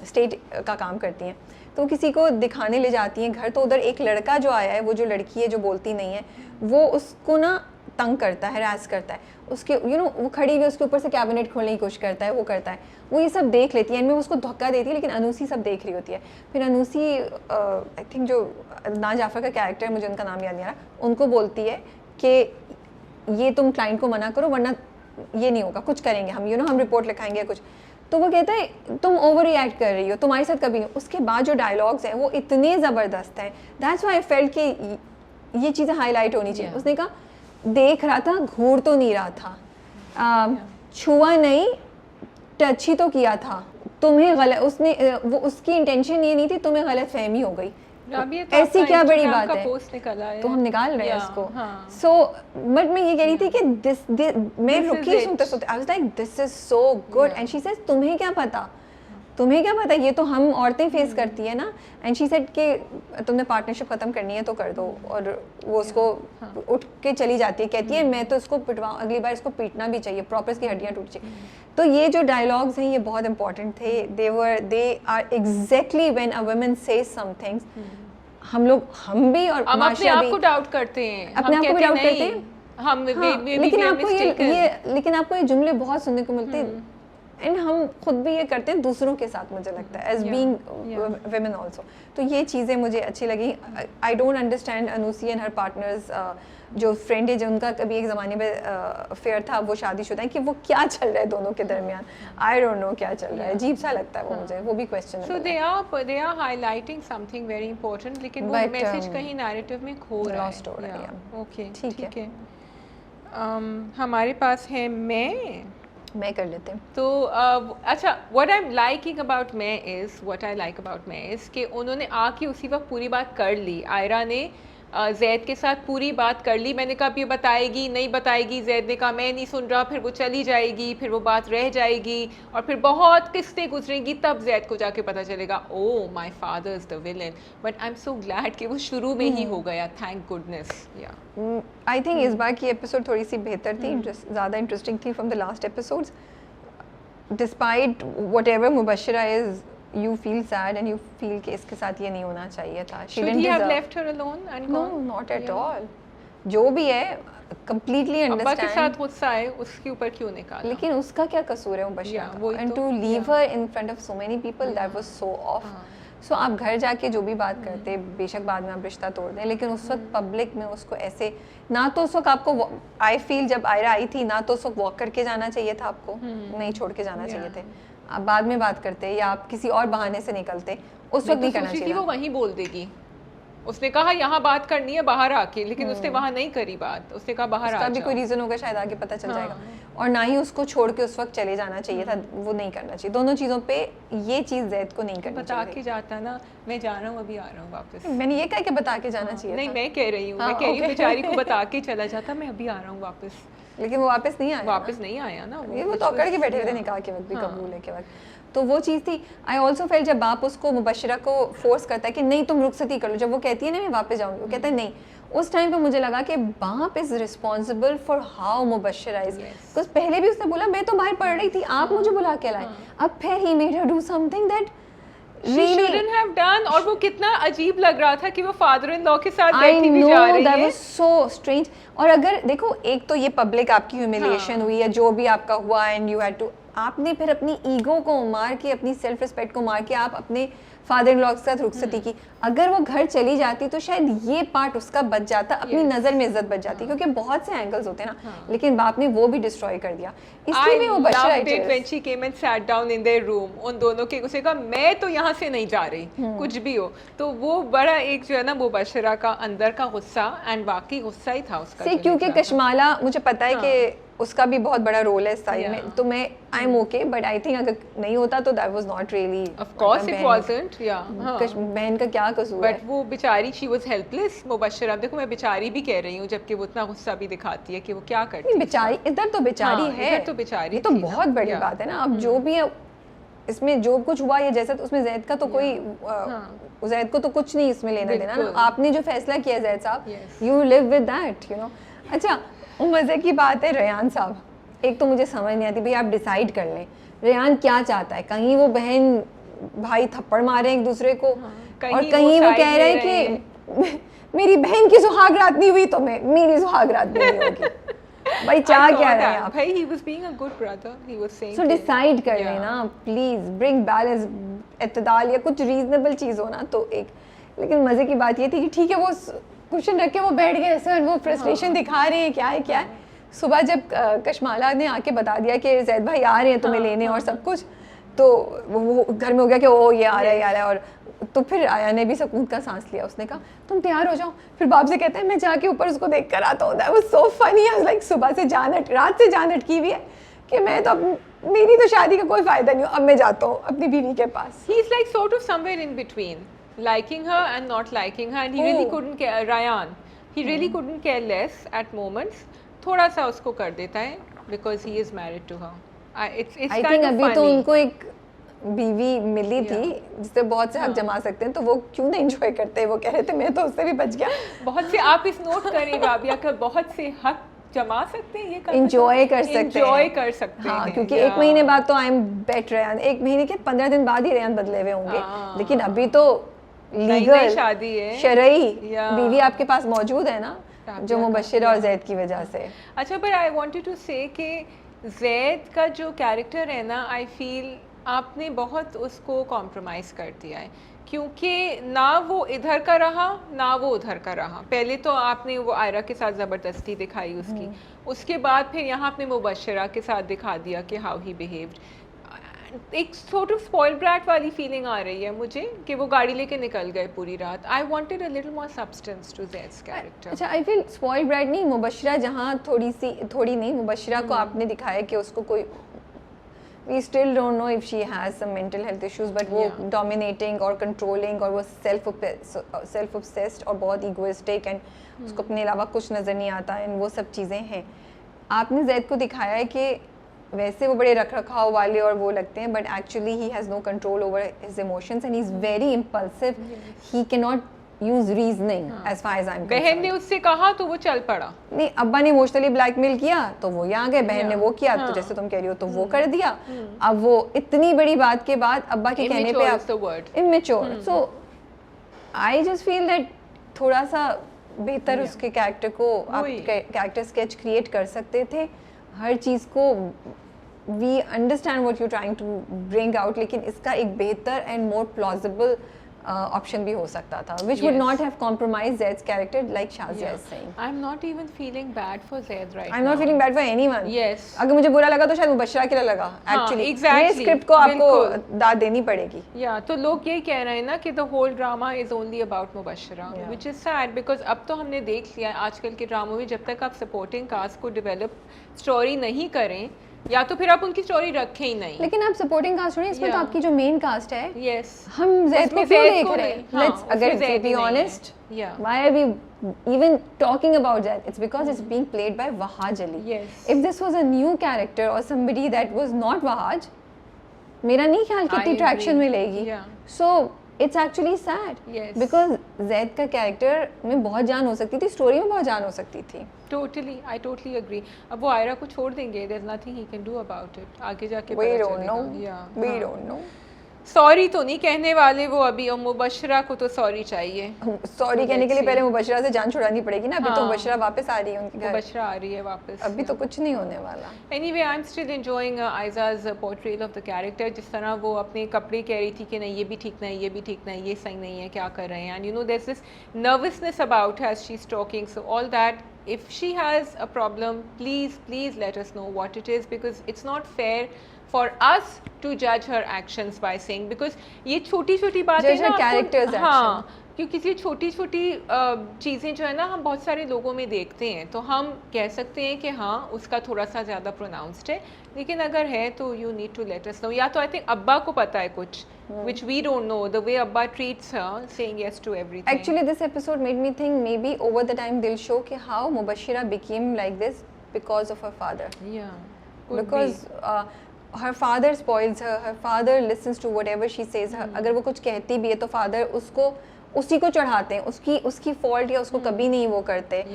स्टेट का काम करती हैं. तो किसी को दिखाने ले जाती हैं घर, तो उधर एक लड़का जो आया है, वो जो लड़की है जो बोलती नहीं है, वो उसको ना तंग करता है, हरास करता है. उसके यू नो वो खड़ी हुई उसके ऊपर से कैबिनेट खोलने की कोशिश करता है, वो करता है. वो ये सब देख लेती है, इनमें उसको धक्का देती है, लेकिन अनुसी सब देख रही होती है. फिर अनुसी आई थिंक जो ना जाफर का कैरेक्टर है, मुझे उनका नाम याद नहीं आ रहा, उनको बोलती है कि ये तुम क्लाइंट को मना करो वरना ये नहीं होगा, कुछ करेंगे हम, यू नो हम रिपोर्ट लिखाएंगे कुछ. तो वो कहता है तुम ओवर रिएक्ट कर रही हो, तुम्हारे साथ कभी नहीं. उसके बाद जो डायलॉग्स हैं वो इतने ज़बरदस्त हैं. दैट्स व्हाई आई फेल्ट कि ये चीज़ें हाईलाइट होनी चाहिए. उसने कहा देख रहा था, घूर तो नहीं रहा था, छुआ नहीं, टच ही तो किया था, तुम्हें गलत, उसने वो उसकी इंटेंशन ये नहीं थी, तुम्हें गलत फहमी हो गई. तो ऐसी क्या बड़ी बात है, पोस्ट निकला है तो हम निकाल रहे हैं इसको. सो बट मैं ये कह रही थी कि मैं रुकी सुनते सुनते आई was like this is so good. And she said तुम्हें क्या पता, ये तो हम औरतें फेस करती है ना. एंड शी सेड कि तुमने पार्टनरशिप खत्म करनी है तो कर दो. और वो उसको उठ के चली जाती है, कहती है मैं तो इसको पिटवाऊँ, अगली बार इसको पीटना भी चाहिए, प्रॉपर इसकी हड्डियाँ टूट चाहिए. तो ये जो डायलॉग्स हैं ये बहुत इंपॉर्टेंट थे. They are exactly when a woman says somethings. हम भी और हम अपने आप को डाउट करते हैं, अपने आप को भी डाउट करते हैं हम. लेकिन आपको ये जुमले बहुत सुनने को मिलते हैं. एंड हम खुद भी ये करते हैं दूसरों के साथ, मुझे लगता है एज बीइंग वुमेन आल्सो. तो ये चीज़ें मुझे अच्छी लगी. I don't understand Anusi and her partners, जो फ्रेंड है जो उनका कभी एक ज़माने में अफेयर था, वो शादीशुदा है, कि वो क्या चल रहा है दोनों के दरमियान. आई डोंट नो क्या चल रहा है, अजीब सा लगता है वो मुझे, वो भी question. So they are highlighting something very important, लेकिन वो मैसेज कहीं नैरेटिव में खो रहा है. ओके, ठीक है. हमारे पास है मैं मैं कर लेते हैं। तो अच्छा, what I am liking about मैं इज़ कि उन्होंने आके उसी वक्त पूरी बात कर ली। आयरा ने जैद के साथ पूरी बात कर ली। मैंने कहा अब ये बताएगी नहीं बताएगी, जैद ने कहा मैं नहीं सुन रहा, फिर वो चली जाएगी, फिर वो बात रह जाएगी और फिर बहुत किस्तें गुजरेंगी, तब जैद को जाके पता चलेगा oh my father is the villain. But I am so glad कि वो शुरू में ही हो गया, थैंक गुडनेस। या आई थिंक इस बार की एपिसोड थोड़ी सी बेहतर थी, ज़्यादा इंटरेस्टिंग थी from the last episodes. Despite whatever Mubashira is, you feel sad and you feel कि इसके साथ ये नहीं होना चाहिए था। Should he have left her alone and no, gone? not at all. जो भी है completely understand। अब्बा के साथ गुस्सा है, उसके ऊपर क्यों निकाला? लेकिन उसका क्या कसूर है मुबश्शिरा का? And to leave her in front of so many people, that was so off. So आप घर जाके जो भी बात करते, बेशक बाद में आप रिश्ता तोड़ दें, लेकिन उस वक्त पब्लिक में उसको ऐसे, ना तो उस वक्त आपको, आई फील जब आयरा आई थी, ना तो उस वक्त वॉक करके जाना चाहिए था आपको, नहीं छोड़ के जाना चाहिए थे, आप बाद में बात करते या आप किसी और बहाने से निकलते, उस वक्त नहीं करना चाहिए। वो वहीं बोल देगी, उसने कहा यहाँ बात करनी है बाहर आके, लेकिन उसने वहाँ नहीं करी बात, उसने कहा बाहर उसका भी कोई रीजन होगा शायद, आगे पता चल जाएगा। और ना ही उसको छोड़ के उस वक्त चले जाना चाहिए था, वो नहीं करना चाहिए। दोनों चीज़ों पे ये चीज़ जैद को नहीं करनी चाहिए। बता के जाता ना, मैं जा रहा हूँ, अभी आ रहा हूँ वापस। मैंने ये कहा कि बता के जाना चाहिए। नहीं, मैं कह रही हूँ, मैं कह रही हूँ बेचारी को बता के चला जाता, मैं अभी आ रहा हूँ वापस। लेकिन वो वापस नहीं आया, वापस नहीं आया ना, वो तो अकड़ के बैठे हुए थे निकाह के वक्त भी, कबूल है के वक्त। तो वो चीज़ थी। आई ऑल्सो फेल जब बाप उसको मुबश्शिरा को फोर्स करता है कि नहीं तुम रुखसती कर लो, जब वो कहती है ना मैं वापस जाऊंगी, वो कहता है नहीं, उस टाइम पे मुझे लगा कि बाप is responsible for how Mubashira is, because पहले भी उसने बोला मैं तो बाहर पढ़ रही थी, आप मुझे बुला के लाए, अब फिर he made her do something that she shouldn't have done। और वो कितना अजीब लग रहा था कि वो फादर इन लॉ के साथ बैठी भी जा रही है। that was so strange। और अगर देखो, एक तो ये पब्लिक आपकी ह्यूमिलिएशन हुई है, जो भी आपका हुआ, एंड यू हैड टू, आपने फिर अपनी ईगो को मार के, अपनी सेल्फ रिस्पेक्ट को मार के आप अपने फादर इन लॉ के साथ रुखसती की। अगर वो घर चली जाती तो शायद ये पार्ट उसका बच जाता, अपनी नज़र में इज्जत बच जाती, क्योंकि बहुत से एंगल्स होते हैं ना, लेकिन बाप ने वो भी डिस्ट्रॉय कर दिया। इसलिए भी वो बच्चा when she came and sat down in their room, उन दोनों के उसे कहा मैं तो यहाँ से नहीं जा रही, कुछ भी हो। तो वो बड़ा एक जो है ना मुबश्शिरा का अंदर का गुस्सा, एंड बाकी गुस्सा ही था उसका, क्योंकि कशमाला, मुझे पता है कि उसका भी बहुत बड़ा रोल है इस साइड में, तो मैं I am okay, but I think अगर नहीं होता तो that was not really, of course it wasn't. या बहन का क्या कसूर है? बट वो बेचारी शी वाज हेल्पलेस मुबश्शिरा। देखो मैं बेचारी भी कह रही हूँ, जबकि वो इतना गुस्सा भी दिखाती है कि वो क्या करती है। बेचारी, इधर तो बेचारी है, इधर तो बेचारी, ये तो बहुत बड़ी बात है ना। अब जो भी है इसमें जो कुछ हुआ, ये जैसे उसमें जैद का तो कोई, जैद को तो कुछ नहीं इसमें लेना देना ना, आपने जो फैसला किया जैद साहब, you live with that, you know. अच्छा, मजे की बात है रेयान साहब, एक तो मुझे समझ नहीं आती भाई, आप डिसाइड कर लें रेयान क्या चाहता है। कहीं वो बहन भाई थप्पड़ मारे एक दूसरे को, और कहीं वो कह रहे हैं कि मेरी बहन की सुहाग रात नहीं हुई तो मेरी सुहाग रात नहीं होगी। भाई क्या कह रहे हैं आप? भाई he was being a good brother, he was saying so decide कर लेना प्लीज, ब्रिंग बैलेंस, इत्तेदाल या कुछ रीजनेबल चीज हो ना तो एक। लेकिन मजे की बात ये थी कि ठीक है वो क्वेश्चन रख के वो बैठ गए ऐसे, और वो फ्रस्ट्रेशन दिखा रहे हैं क्या है क्या है। सुबह जब कशमाला ने आके बता दिया कि जैद भाई आ रहे हैं तुम्हें लेने और सब कुछ, तो वो घर में हो गया कि ओ ये आ रहा है और तो फिर आया ने भी सुकून का सांस लिया। उसने कहा तुम तैयार हो जाओ, फिर बाप से कहता है मैं जाके ऊपर उसको देख कर आता हूँ। That was so funny. I was like सुबह से रात से जान अटकी हुई है कि मैं तो मेरी तो शादी का कोई फायदा नहीं हो, अब मैं जाता हूँ अपनी बीवी के पास। He is like sort of somewhere in between, liking her and not liking her, and he really couldn't care, Ryan, he really couldn't care less at moments, थोड़ा सा उसको कर देता है because he is married to her. It's I kind think of अभी funny. तो उनको एक बीवी मिली थी जिससे बहुत से हक जमा सकते हैं, तो वो क्यों नहीं एंजॉय करते? वो कह रहे थे मैं तो उससे भी बच गया। बहुत से आप इस नोट करें राबिया का, बहुत से हक जमा सकते हैं, ये एंजॉय कर सकते हैं, एंजॉय कर सकते हैं। हाँ, क्योंकि एक महीने बाद तो आई एम बेट रेयान, एक महीने के 15 दिन बाद ही रेयान बदले हुए होंगे, लेकिन अभी तो लीगल शादी है, शरई बीवी आपके पास मौजूद है ना, जो मुबश्शिरा और जैद की वजह से। अच्छा, पर आई वांटेड टू से कि जैद का जो कैरेक्टर है ना, आई फील आपने बहुत उसको कॉम्प्रोमाइज़ कर दिया है, क्योंकि ना वो इधर का रहा ना वो उधर का रहा। पहले तो आपने वो आयरा के साथ ज़बरदस्ती दिखाई उसकी, उसके बाद फिर यहाँ आपने मुबश्शिरा के साथ दिखा दिया कि हाउ ही बिहेव्ड। एक sort of spoiled brat वाली फीलिंग आ रही है मुझे कि वो गाड़ी लेके निकल गए पूरी रात। I wanted a little more substance to Zaid's character. अच्छा, आई फील स्पॉइल्ड ब्रैट नहीं, मुबश्शिरा जहाँ थोड़ी नहीं, मुबश्शिरा को आपने दिखाया कि उसको कोई we still don't know if she has some mental health issues, but वो dominating और controlling और वो self obsessed और बहुत egoistic and उसको अपने अलावा कुछ नज़र नहीं आता and वो सब चीज़ें हैं. आपने जैद को दिखाया है कि वैसे वो बड़े रख रखाव वाले और वो लगते हैं, but actually he has no control over his emotions and he is very impulsive. He can not use reasoning as far as I am. बहन ने उससे कहा तो वो चल पड़ा. नहीं, अब्बा ने इमोशनली ब्लैकमेल किया तो वो यहाँ गए, बहन ने वो किया तो जैसे तुम कह रही हो तो वो कर दिया. अब वो इतनी बड़ी बात के बाद अब्बा के कहने पे आप immature. So I just feel that थोड़ा सा बेहतर उसके कैरेक्टर को आप कैरेक्टर स्केच क्रिएट कर सकते थे. हर चीज़ को we understand what you trying to bring out, लेकिन इसका एक बेहतर एंड मोर प्लॉजिबल ऑप्शन भी हो सकता था, which would not have compromised Zaid's character, like Shazia is saying. I'm not even feeling bad for Zaid right now. I'm not feeling bad for anyone. Yes. अगर मुझे बुरा लगा तो शायद मुबश्शिरा के लिए लगा. Actually, exactly. ये स्क्रिप्ट को आपको दाद देनी पड़ेगी. Yeah, तो लोग ये कह रहे हैं ना कि the whole drama is only about मुबश्शिरा, which is sad because अब तो हमने देख लिया आजकल के ड्रामों में जब तक आप सपोर्टिंग कास्ट को डेवलप स्टोरी नहीं करें या तो फिर आप उनकी स्टोरी रखें ही नहीं. लेकिन आप सपोर्टिंग कास्ट हो रहे हैं, इसमें तो आपकी जो मेन कास्ट है, yes, हम ज़ैद को क्यों देख रहे हैं? Let's अगर to be honest, why are we even talking about that? It's because it's being played by Wahaj Ali. Yes. If this was a new character or somebody that was not Wahaj, मेरा नहीं ख्याल कितनी ट्रैक्शन मिलेगी. So it's actually sad. Yes. Because ज़ैद का कैरेक्टर में बहुत जान हो सकती थी, स्टोरी में बहुत जान हो सकती थी. Totally, I totally agree. अब वो आयरा को छोड़ देंगे, there's nothing he can do about it. आगे जाके We पता don't चलेगा. know. Yeah. We don't know. Sorry तो नहीं कहने वाले वो अभी, और मुबश्शिरा को तो सॉरी चाहिए. सॉरी कहने के लिए पहले मुबश्शिरा से जान छुड़ानी पड़ेगी ना. अभी तो मुबश्शिरा वापस आ रही है उनके घर. मुबश्शिरा आ रही है वापस. अभी तो कुछ नहीं होने वाला. Anyway, I'm still enjoying Aiza's portrayal of the character. जिस तरह वो अपने कपड़े कह रही थी कि नहीं ये भी ठीक नहीं, ये भी ठीक नहीं, ये सही नहीं है, क्या कर रहे हैं. And you know there's this nervousness about her as she's talking. So all that, if she has a problem, please let us know what it is, because it's not fair for us to judge her actions by saying, because ये छोटी-छोटी बातें ना characters हाँ, क्योंकि ये छोटी-छोटी चीज़ें जो है ना हम बहुत सारे लोगों में देखते हैं, तो हम कह सकते हैं कि हाँ उसका थोड़ा सा ज़्यादा प्रोनाउंस्ड है, लेकिन अगर है तो you need to let us know. या तो I think अब्बा को पता है कुछ which we don't know, the way Abba treats her, saying yes to everything. Actually this episode made me think maybe over the time they'll show कि how Mubashshira became like this because of her father. Yeah. Because her father spoils her, her father listens to whatever she says. अगर वो कुछ कहती भी है तो father उसको उसी को चढ़ाते हैं, उसकी fault या उसको कभी नहीं वो करते.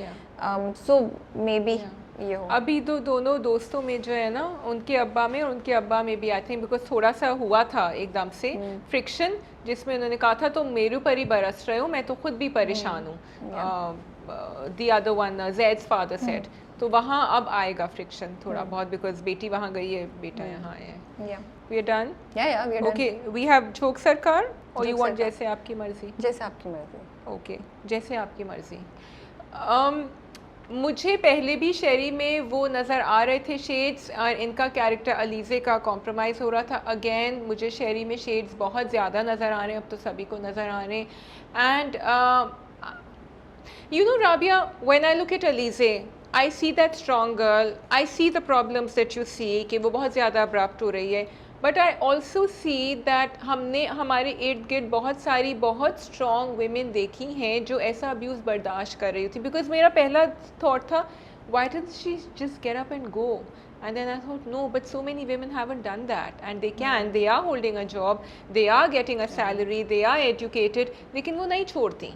So maybe ये हो. अभी तो दोनों दोस्तों में जो है ना, उनके अब्बा में और उनके अब्बा में भी आई थिंक बिकॉज थोड़ा सा हुआ था एकदम से फ्रिक्शन, जिसमें उन्होंने कहा था तुम मेरे ऊपर ही बरस रहे हो, मैं तो खुद भी परेशान हूँ. The other one, Zaid's father said. तो वहाँ अब आएगा फ्रिक्शन थोड़ा बहुत, बिकॉज बेटी वहाँ गई है, बेटा यहाँ आया है. We are done? Yeah, we are done. Okay, we have joke सरकार or you want जैसे आपकी मर्जी? जैसे आपकी मर्जी. Okay, जैसे आपकी मर्जी. मुझे पहले भी शेरी में वो नज़र आ रहे थे शेड्स, और इनका कैरेक्टर अलीज़े का कॉम्प्रोमाइज़ हो रहा था. अगेन मुझे शेरी में शेड्स बहुत ज़्यादा नज़र आ रहे हैं, अब तो सभी को नज़र आ रहे हैं. And you know Rabia, when I look at Alize, I see that strong girl, I see the problems that you see कि वो बहुत ज़्यादा abrupt हो रही है, but I also see that हमने हमारे इर्द गिर्द बहुत सारी बहुत strong women देखी हैं जो ऐसा abuse बर्दाश्त कर रही थी. because मेरा पहला thought था why did she just get up and go, and then I thought no, but so many women haven't done that, and they can, they are holding a job, they are getting a salary, they are educated, लेकिन वो नहीं छोड़ती.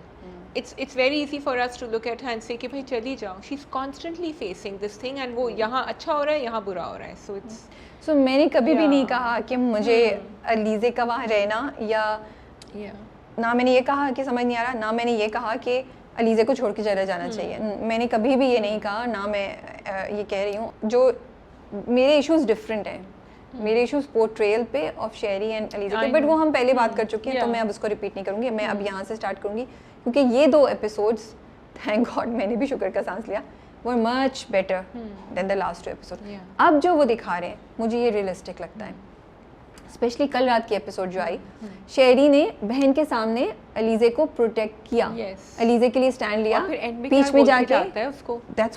It's very easy for us to look at her and say कि भाई चली जाओ. She's constantly facing this thing, and वो यहाँ अच्छा हो रहा है, यहाँ बुरा हो रहा है. So मैंने कभी भी नहीं कहा कि मुझे अलीज़े का वहाँ रहना, या ना मैंने ये कहा कि समझ नहीं आ रहा, ना मैंने ये कहा कि अलीज़े को छोड़ के चले जाना चाहिए. मैंने कभी भी ये नहीं कहा, ना मैं ये कह रही हूँ. जो मेरे इश्यूज़ डिफरेंट हैं, मेरे इश्यूज़ पोर्ट्रेयल पे ऑफ शेरी एंड अलीज़े के, बट वो हम पहले बात कर चुके हैं, तो मैं अब उसको रिपीट नहीं करूँगी. मैं अब यहाँ से स्टार्ट करूँगी, क्योंकि ये 2 एपिसोड्स, थैंक गॉड मैंने भी शुक्र का सांस लिया, were much better than the last 2 episode. अब जो वो दिखा रहे हैं मुझे ये रियलिस्टिक लगता है. स्पेशली कल रात की एपिसोड जो आई, शेरी ने बहन के सामने अलीज़े को प्रोटेक्ट किया, अलीज़े के लिए स्टैंड लिया, बीच में जाके, that's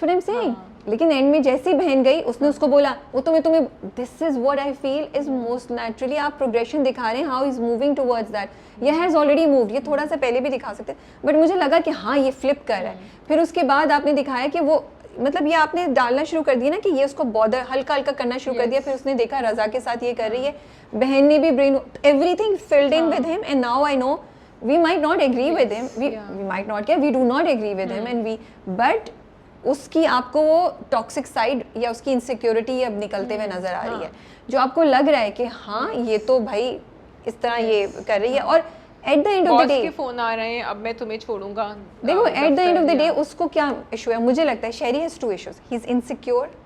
what I am saying, लेकिन एंड में जैसी बहन गई उसने उसको बोला वो तुम्हें this is what I feel is most naturally आप प्रोग्रेशन दिखा रहे हैं, how is moving towards that, ये हैज़ ऑलरेडी मूव्ड, ये थोड़ा सा पहले भी दिखा सकते हैं, बट मुझे लगा कि हाँ ये फ्लिप कर रहा है। फिर उसके बाद आपने दिखाया कि वो मतलब ये आपने डालना शुरू कर दिया ना कि ये उसको बॉर्डर हल्का हल्का करना शुरू कर दिया, फिर उसने देखा रजा के साथ ये कर रही है, बहन ने भी brain, everything filled in with him, and now I know we might not agree with him, we might not care, we do not agree with him, and we but उसकी आपको वो टॉक्सिक साइड या उसकी इनसिक्योरिटी अब निकलते हुए नजर आ रही है, जो आपको लग रहा है कि हाँ ये तो भाई इस तरह ये कर रही है। और at the end of the day phone आ रहे हैं, अब मैं तुम्हें छोड़ूंगा, देखो at the end of the day उसको क्या इशू है, मुझे लगता है Sheri has two issues, he is insecure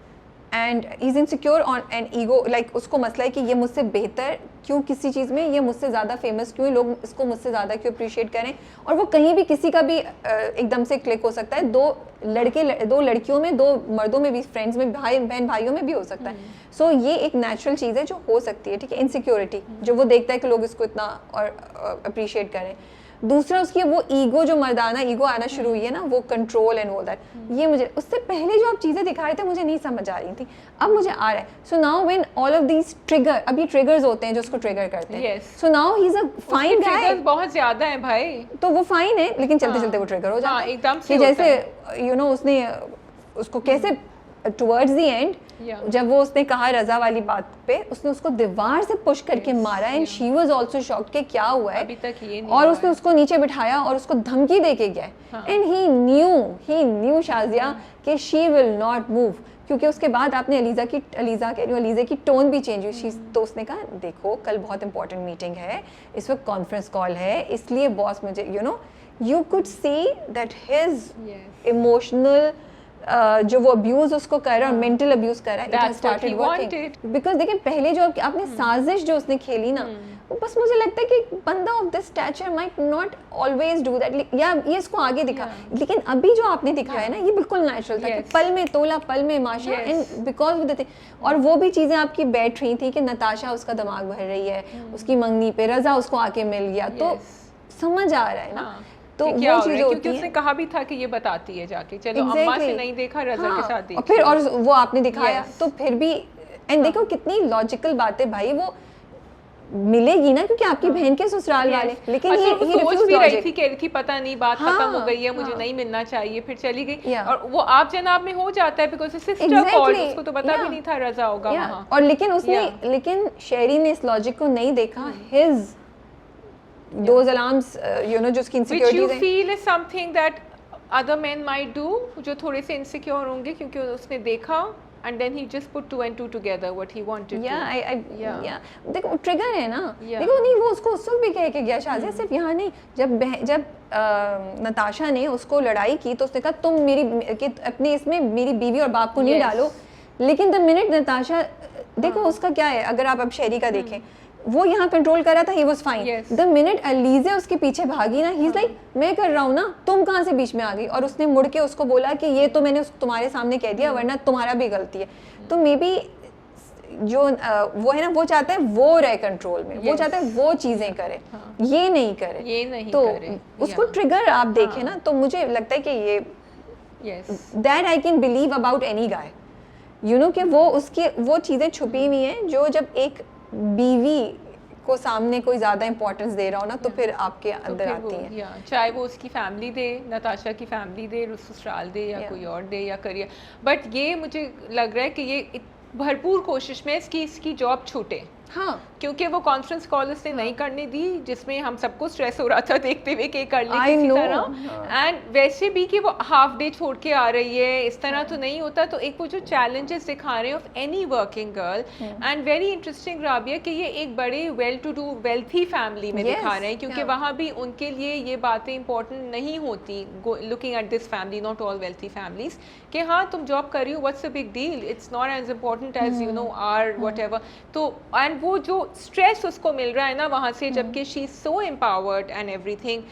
and he is insecure on an ego, like उसको मसला है कि ये मुझसे बेहतर क्यों किसी चीज़ में, ये मुझसे ज़्यादा फेमस क्यों, लोग इसको मुझसे ज़्यादा क्यों अप्रिशिएट करें, और वो कहीं भी किसी का भी एकदम से क्लिक हो सकता है, दो लड़कियों में, दो मर्दों में भी, फ्रेंड्स में, बहन भाइयों में भी हो सकता है। सो ये एक नेचुरल चीज़ है जो हो सकती है, ठीक है, इनसिक्योरिटी जो वो देखता है कि लोग इसको इतना और अप्रिशिएट करें। दूसरा उसकी वो ईगो, जो मर्दाना ईगो आना शुरू हुई है ना, वो कंट्रोल एंड ऑल दैट, ये मुझे उससे पहले जो आप चीज़ें दिखा रहे थे मुझे नहीं समझ आ रही थी, अब मुझे आ रहा है। So now when all of these trigger, अब ये ट्रिगर्स होते हैं जो उसको ट्रिगर करते हैं, so now he is a fine guy, बहुत ज्यादा है भाई, तो वो फाइन है, लेकिन चलते चलते वो ट्रिगर हो जाता है एकदम से, जैसे यू नो उसने उसको कैसे टुवर्ड्स द एंड जब वो उसने कहा रजा वाली बात पे, उसने उसको दीवार से पुश करके मारा, and she was also shocked कि क्या हुआ है, अभी तक ये नहीं, और उसने उसको नीचे बिठाया और उसको धमकी दे के गया, एंड ही न्यू शाजिया कि शी विल नॉट मूव, क्योंकि उसके बाद आपने अलीज़ा की टोन भी चेंज हुई, तो उसने कहा देखो कल बहुत इंपॉर्टेंट मीटिंग है, इस वक्त कॉन्फ्रेंस कॉल है, इसलिए बॉस मुझे you could see that his emotional जो वो अब्यूज उसको कर रहा है और मेंटल अब्यूज कर रहा है, it has started working, because देखिए पहले जो आपने साजिश जो उसने खेली ना, वो बस मुझे लगता है कि बंदा of this stature might not always do that, या ये इसको आगे दिखा, लेकिन अभी जो आपने दिखाया है ना ये बिल्कुल नेचुरल था, पल में तोला पल में माशा, and because of the thing, और वो भी चीजें आपकी बैठ रही थी कि नताशा उसका दिमाग भर रही है, उसकी मंगनी पे रजा उसको आके मिल गया, तो समझ आ रहा है ना, तो वो चीज़ होती है, क्योंकि उसने कहा भी था कि ये बताती है जाके, चलो अम्मा से नहीं देखा, रजा के साथ देखा, फिर और वो आपने दिखाया, तो फिर भी एंड देखो कितनी लॉजिकल बात है भाई, वो मिलेगी ना क्योंकि आपकी बहन के ससुराल वाले, लेकिन ये सोच भी रही थी, कह रही थी पता नहीं बात खत्म हो गई है, मुझे नहीं मिलना चाहिए, फिर चली गई, और वो आप जनाब में हो जाता है बिकॉज़ सिस्टर कॉल, उसको तो पता भी नहीं था रजा होगा वहां, और लेकिन शेरी ने इस लॉजिक को नहीं देखा, हिज those alarms जो उसकी insecurities which you feel is something that other men might do, जो थोड़े से insecure होंगे क्योंकि उसने देखा and then he just put two and two together what he wanted to. देखो ट्रिगर है ना, देखो नहीं वो उसको उस वक्त भी कह के गया शाजिया, सिर्फ यहाँ नहीं, जब नताशा ने उसको लड़ाई की तो उसने कहा तुम मेरी अपने इसमें मेरी बीवी और बाप को नहीं डालो, लेकिन द मिनट नताशा, देखो उसका क्या है, अगर आप अब शेरी का देखें, वो यहाँ कंट्रोल कर रहा था, he was fine. The minute Aliza उसके पीछे भागी ना, he's like मैं कर रहा हूँ ना, तुम कहाँ से बीच में आ गई, और उसने मुड़ के उसको बोला कि ये तो मैंने तुम्हारे सामने कह दिया वरना तुम्हारा भी गलती है, तो मे बी जो वो है ना, वो चाहता है वो रहे कंट्रोल में, वो चाहता है वो चीजें करे, ये नहीं करे, तो उसको ट्रिगर आप देखें ना, तो मुझे लगता है कि ये that I can believe about any guy, कि वो उसकी वो चीजें छुपी हुई हैं जो जब एक बीवी को सामने कोई ज्यादा इंपॉर्टेंस दे रहा हो ना, तो फिर आपके अंदर आती है, चाहे वो उसकी फैमिली दे, नताशा की फैमिली दे, ससुराल दे, या कोई और दे, या करियर, बट ये मुझे लग रहा है कि ये भरपूर कोशिश में इसकी जॉब छूटे, हाँ, क्योंकि वो कॉन्फ्रेंस कॉल उसने नहीं करने दी, जिसमें हम सबको स्ट्रेस हो रहा था देखते हुए कि कर ले किसी तरह, एंड वैसे भी कि वो हाफ डे छोड़ के आ रही है, इस तरह तो नहीं होता, तो एक वो जो चैलेंजेस दिखा रहे हैं of any working girl, and very interesting Rabia कि ये एक बड़े well to do wealthy family में दिखा रहे हैं, क्योंकि वहाँ भी उनके लिए ये बातें इंपॉर्टेंट नहीं होती, looking at this family, not all wealthy families, कि हाँ तुम जॉब कर रही हो, what's a big deal, it's not as important as are whatever, तो एंड वो जो स्ट्रेस उसको मिल रहा है ना वहाँ से, जबकि she is so empowered and everything,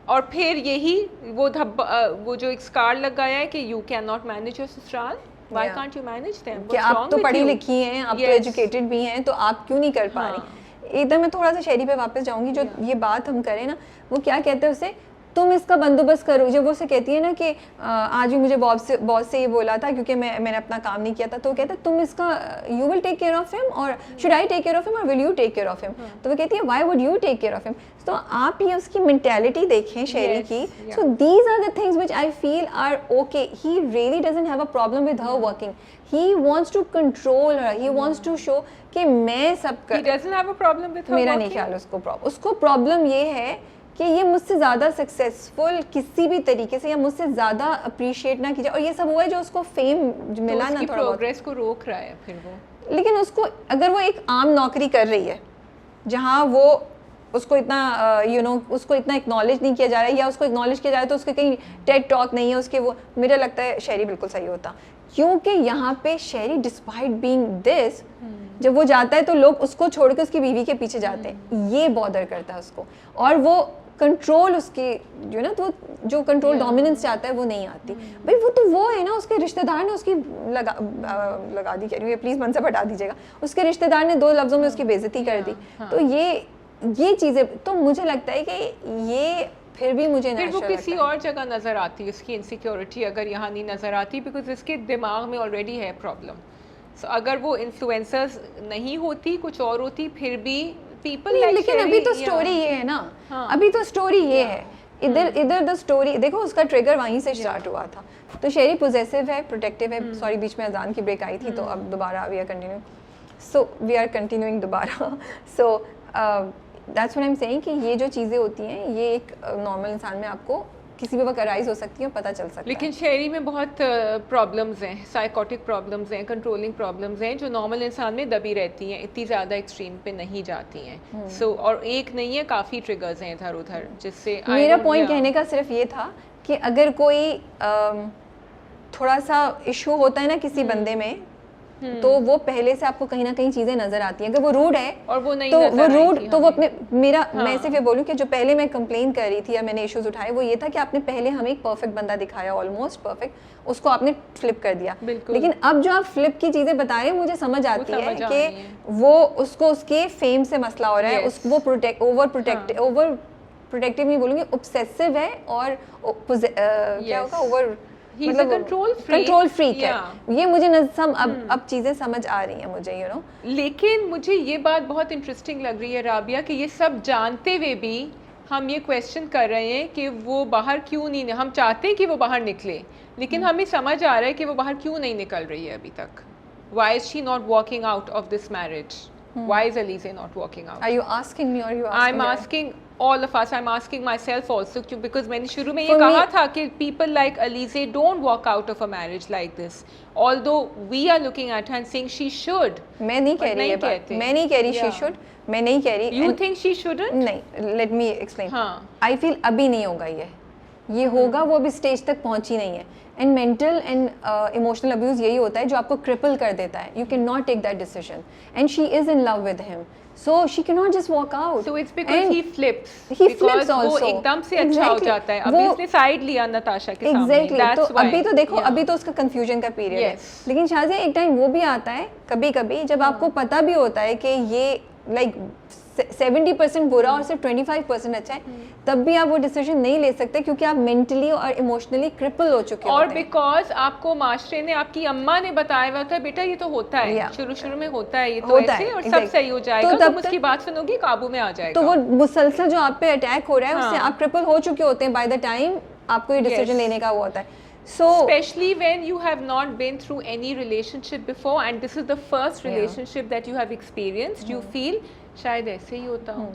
और फिर यही वो जो एक स्कार लग गया है कि you can not manage your ससुराल, why can't you manage them, कि आप तो पढ़ी लिखी हैं, आप तो एजुकेटेड भी हैं, तो आप क्यों नहीं कर पा रही। इधर मैं थोड़ा सा शेरी पे वापस जाऊंगी, जो ये बात हम करें ना, वो क्या कहते हैं उसे, तुम इसका बंदोबस्त करो। जब वो से कहती है ना कि आज भी मुझे बॉस से ये बोला था क्योंकि मैंने अपना काम नहीं किया था, तो वो कहता है तुम इसका you will take care of him और should I take care of him और will you take care of him. तो वो कहती है why would you take care of him. तो आप ये उसकी मेंटालिटी देखें शेरी की। So these are the things which I feel are okay. He really doesn't have a problem with her working, he wants to control her, he wants to show कि मैं सब कर। He doesn't have a problem with her मेरा नहीं ख्याल उसको प्रॉब्लम ये है कि ये मुझसे ज़्यादा सक्सेसफुल किसी भी तरीके से या मुझसे ज़्यादा अप्रिशिएट ना कीजिए। और ये सब हुआ है जो उसको फेम मिला ना, थोड़ा प्रोग्रेस को रोक रहा है फिर वो। लेकिन उसको अगर वो एक आम नौकरी कर रही है जहाँ वो उसको इतना उसको इतना एक्नॉलेज नहीं किया जा रहा है, या उसको एक्नॉलेज किया जा रहा है तो उसके कहीं टेड टॉक नहीं है उसके, वो मेरा लगता है शेरी बिल्कुल सही होता। क्योंकि यहाँ पे शेरी डिस्पाइट बीइंग दिस, जब वो जाता है तो लोग उसको छोड़ के उसकी बीवी के पीछे जाते हैं, ये बॉदर करता है उसको। और वो कंट्रोल उसकी तो जो कंट्रोल डोमिनेंस चाहता है वो नहीं आती। भाई वो है ना, उसके रिश्तेदार ने उसकी लगा दी, कह रही हूँ प्लीज मनसा हटा दीजिएगा, उसके रिश्तेदार ने 2 लफ्जों में उसकी बेइज्जती कर दी। तो ये चीजें तो मुझे लगता है कि ये फिर भी मुझे फिर वो किसी और जगह नजर आती है उसकी इनसिक्योरिटी, अगर यहाँ नहीं नजर आती, बिकॉज इसके दिमाग में ऑलरेडी है प्रॉब्लम। सो अगर वो इन्फ्लुएंसर्स नहीं होती, कुछ और होती, फिर भी पीपल लाइक। लेकिन अभी तो स्टोरी ये है ना, अभी तो स्टोरी ये है, इधर द स्टोरी देखो, उसका ट्रिगर वहीं से स्टार्ट हुआ था। तो शेरी पॉजेसिव है, प्रोटेक्टिव है। सॉरी बीच में अजान की ब्रेक आई थी, तो अब दोबारा वी आर कंटिन्यूइंग दोबारा। So that's what I am saying कि ये जो चीज़ें होती हैं ये एक नॉर्मल इंसान में आपको किसी भी वक्त अराइज हो सकती है और पता चल सकता है। लेकिन शेरी में बहुत प्रॉब्लम्स हैं, साइकोटिक प्रॉब्लम्स हैं, कंट्रोलिंग प्रॉब्लम्स हैं, जो नॉर्मल इंसान में दबी रहती हैं, इतनी ज़्यादा एक्सट्रीम पे नहीं जाती हैं। सो और एक नहीं है, काफ़ी ट्रिगर्स हैं इधर उधर, जिससे मेरा पॉइंट कहने का सिर्फ ये था कि अगर कोई थोड़ा सा इशू होता है ना किसी बंदे में, तो वो पहले से आपको कहीं ना कहीं चीजें नजर आती हैं। अगर वो रूड है और वो नहीं तो वो रूड तो वो अपने मैं सिर्फ ये बोलूं कि जो पहले मैं कंप्लेन कर रही थी या मैंने इश्यूज उठाए वो ये था कि आपने पहले हमें एक परफेक्ट बंदा दिखाया, ऑलमोस्ट परफेक्ट, उसको आपने फ्लिप कर दिया। लेकिन अब जो आप फ्लिप की चीजें बता रहे हैं मुझे समझ आती है कि वो उसको उसके फेम से मसला हो रहा है, वो ओवर प्रोटेक्टिव नहीं बोलूंगी, ऑब्सेसिव है, और क्या होगा ओवर कंट्रोल फ्रीक है। ये मुझे अब चीजें समझ आ रही हैं मुझे लेकिन मुझे ये बात बहुत इंटरेस्टिंग लग रही है राबिया कि ये सब जानते हुए भी हम ये क्वेश्चन कर रहे हैं कि वो बाहर क्यों नहीं, हम चाहते हैं कि वो बाहर निकले, लेकिन हमें समझ आ रहा है कि वो बाहर क्यों नहीं निकल रही है अभी तक। Why is she not walking out of this marriage? Why is Elise not walking out? Are you asking me or you asking I'm asking all of us. I'm asking myself also, because मैंने शुरू में ये कहा था कि people like Elise don't walk out of a marriage like this. Although we are looking at her and saying she should. मैं नहीं कह रही ये बात, मैं नहीं कह रही she should, मैं नहीं कह रही। You think she shouldn't? नहीं, let me explain. I feel अभी नहीं होगा ये होगा, वो अभी स्टेज तक पहुंची नहीं है। And mental and emotional abuse यही होता है जो आपको क्रिपल कर देता है। You can not take that decision and she is in love with him, so she cannot just walk out. So it's because he flips also. वो एकदम से अच्छा हो जाता है। अभी उसने साइड लिया नताशा के सामने। तो अभी तो देखो, अभी तो उसका कंफ्यूजन का पीरियड है। लेकिन शायद एक टाइम वो भी आता है कभी कभी जब आपको पता भी होता है कि ये लाइक 70% बुरा और सिर्फ 25% अच्छा है, तब भी आप वो डिसीजन नहीं ले सकते क्योंकि आप मेंटली और इमोशनली क्रिपल हो चुके हैं। और बिकॉज आपको मास्टरे ने, आपकी अम्मा ने बताया हुआ था बेटा ये तो होता है, शुरू में होता है, ये तो ऐसे और सब सही हो जाएगा, तुम उसकी बात सुनोगी काबू में आ जाएगा। तो वो मुसलसल जो आप पे अटैक हो रहा है उससे आप क्रिपल हो चुके होते हैं बाय द टाइम आपको ये डिसीजन लेने का वो होता है। So especially when you have not been through any relationship before and this is the first relationship that you have experienced, you feel शायद ऐसे ही होता हूँ।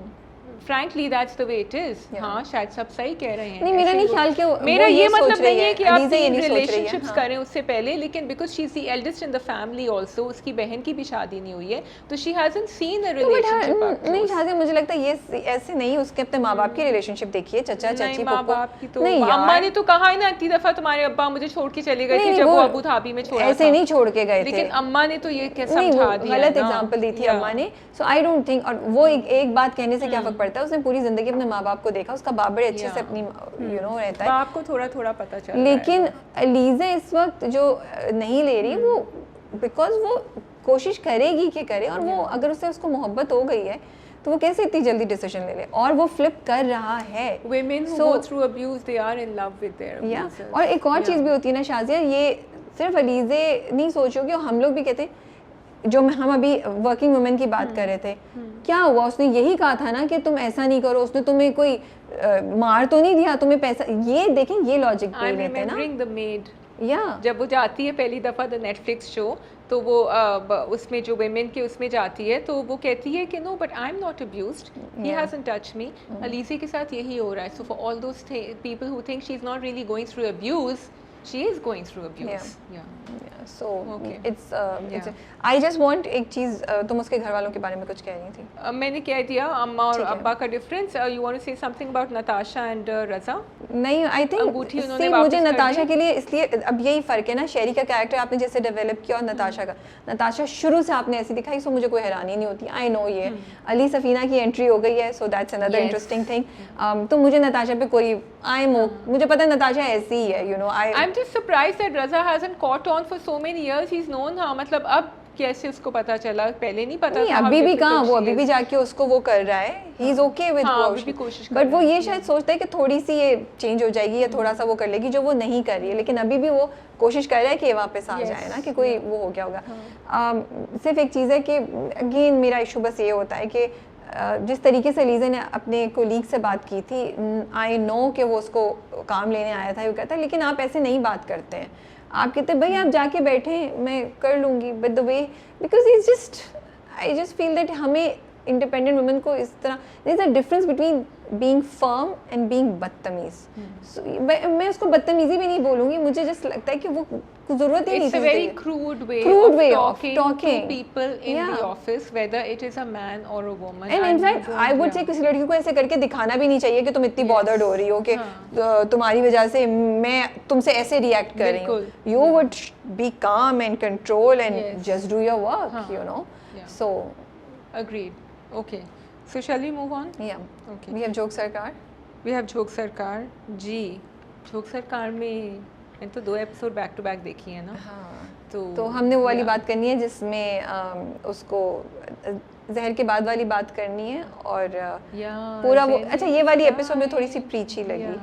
Frankly, that's the way it is. हाँ, शायद सब सही कह रहे हैं। नहीं, मेरा नहीं ख्याल कि मेरा ये मतलब नहीं है कि आप relationships करें उससे पहले, लेकिन because she's the eldest in the family also, उसकी बहन की भी शादी नहीं हुई है, तो she hasn't seen a relationship up close. नहीं शायद मुझे लगता है ये ऐसे नहीं, उसके अपने माँ बाप की रिलेशनशिप देखिए, चचा चाची माँ बाप की तो अम्मा ने तो कहा है ना इतनी दफा तुम्हारे अब्बा मुझे छोड़ के चले गए थे जब वो अबू धाबी में छोड़ा था। ऐसे नहीं छोड़ के गए थे, लेकिन अम्मा ने तो ये समझा दिया, गलत एग्जांपल दी थी अम्मा ने। सो आई डोंट थिंक, और वो एक बात कहने से क्या फर्क पड़ता है, उसने पूरी जिंदगी अपने माँ बाप को देखा, उसका बाप बड़े अच्छे से अपनी रहता है, बाप को थोड़ा थोड़ा पता चलता है। लेकिन एलिज़ा इस वक्त जो नहीं ले रही वो बिकॉज वो कोशिश करेगी कि करे, और वो अगर उससे उसको मोहब्बत हो गई है तो वो कैसे इतनी जल्दी डिसीजन ले ले, और वो फ्लिप कर रहा है। Women who go through abuse, they are in love with their abusers. और एक और चीज़ भी होती है ना शाजिया, ये सिर्फ अलीज़े नहीं सोचोगे, और हम लोग भी कहते हैं, जो हम अभी वर्किंग वुमेन की बात कर रहे थे, क्या हुआ, उसने यही कहा था ना कि तुम ऐसा नहीं करो, उसने तुम्हें कोई मार तो नहीं दिया, तुम्हें पैसा, ये देखें ये लॉजिक पे लेते हैं ना। The Maid, जब वो जाती है पहली दफ़ा द नेटफ्लिक्स शो, तो वो उसमें जो वेमेन के उसमें जाती है, तो वो कहती है कि no but I am not abused, he hasn't touched me. Alizeh के साथ यही हो रहा है। So for all those people who think she is not really going through abuse, she is going through abuse. So it's I just want एक चीज़, तुम उसके घर वालों के बारे में कुछ कह रही थी। मैंने कह दिया अम्मा और अब्बा का difference. You want to say something about Natasha and Raza? नहीं, I think मुझे नताशा के लिए इसलिए अब यही फ़र्क है ना, शेरी का कैरेक्टर आपने जैसे डेवलप किया और नताशा का, नताशा शुरू से आपने ऐसी दिखाई, सो मुझे कोई हैरानी नहीं होती। आई नो ये अली सफ़ीना की एंट्री हो गई है, so that's another interesting thing. तो मुझे नताशा पे कोई मुझे पता है नताशा ऐसी ही है, you know. I'm just surprised that Raza hasn't caught on for so many years. He's known her, मतलब अब कैसे उसको पता चला, पहले नहीं पता था। अभी भी कहाँ, वो अभी भी जाके उसको वो कर रहा है, ही इज ओके विद वो, बट वो ये शायद सोचता है कि थोड़ी सी ये चेंज हो जाएगी या थोड़ा सा वो कर लेगी, जो वो नहीं कर रही है, लेकिन अभी भी वो कोशिश कर रहा है कि वापस आ जाए ना, कि कोई वो हो गया होगा। सिर्फ एक चीज़ है कि अगेन मेरा इशू बस ये होता है कि जिस तरीके से अलीज़ा ने अपने कोलीग से बात की थी, आई नो कि वो उसको काम लेने आया था, वो कहता है, लेकिन आप ऐसे नहीं बात करते हैं, आप कहते हैं भाई आप जाके बैठे, मैं कर लूँगी, but the way, because is just, I just feel that हमें इंडिपेंडेंट वुमेन को इस तरह, there is a difference between being firm and being बदतमीज़। मैं उसको बदतमीज़ी भी नहीं बोलूँगी, मुझे जस्ट लगता है कि वो ज़रूरत ही नहीं थी। It's a very crude way of talking to people in the office, whether it is a man or a woman. And in fact, I would say किसी लड़की को ऐसे करके दिखाना भी नहीं चाहिए कि तुम इतनी bothered हो रही हो कि तुम्हारी वजह से मैं तुमसे ऐसे react कर रही हूँ। You would be calm and control and just do your work, you know. So agreed. Okay. So shall we move on? Yeah. Okay. We have joke सरकार. We have जोक सरकार. जी. जोक सरकार में मैंने तो 2 एपिसोड बैक टू बैक देखी है ना। हाँ। तो हमने वो वाली बात करनी है जिसमें उसको जहर के बाद वाली बात करनी है, और पूरा वो, अच्छा ये वाली एपिसोड में थोड़ी सी प्रीची लगी।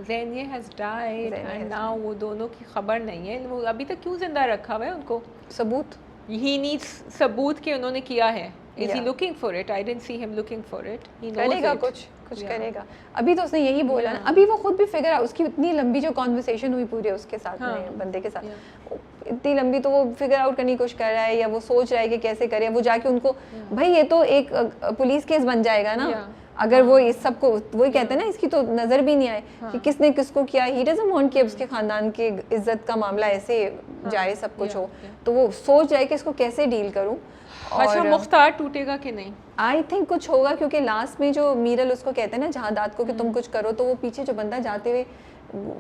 Xenia has died and now वो दोनों की खबर नहीं है, वो अभी तक क्यों जिंदा रखा हुआ है उनको? सबूत, ही नीड्स सबूत के उन्होंने किया है। Is he looking for it? I didn't see him looking for it. He knows करेगा it. कुछ करेगा। अभी तो उसने यही बोला ना, अभी वो खुद भी फिगर आउट, उसकी इतनी लंबी जो कॉन्वर्सेशन हुई पूरे उसके साथ में, बंदे के साथ, इतनी लंबी, तो वो फिगर आउट करने की कोशिश कर रहा है, या वो सोच रहा है कि कैसे करे, वो जाके उनको, भाई ये तो एक पुलिस केस बन जाएगा ना, अगर वो इस सबको, वही कहते हैं ना, इसकी तो नज़र भी नहीं आए कि किसने किसको किया। ही डजंट वांट कि उसके ख़ानदान के इज्जत का मामला ऐसे जाए, सब कुछ हो, तो वो सोच रहा है कि इसको कैसे डील करूँ। अच्छा, मुख्तार टूटेगा कि नहीं? आई थिंक कुछ होगा, क्योंकि लास्ट में जो मीरल उसको कहते हैं ना जहादात को कि तुम कुछ करो, तो वो पीछे जो बंदा जाते हुए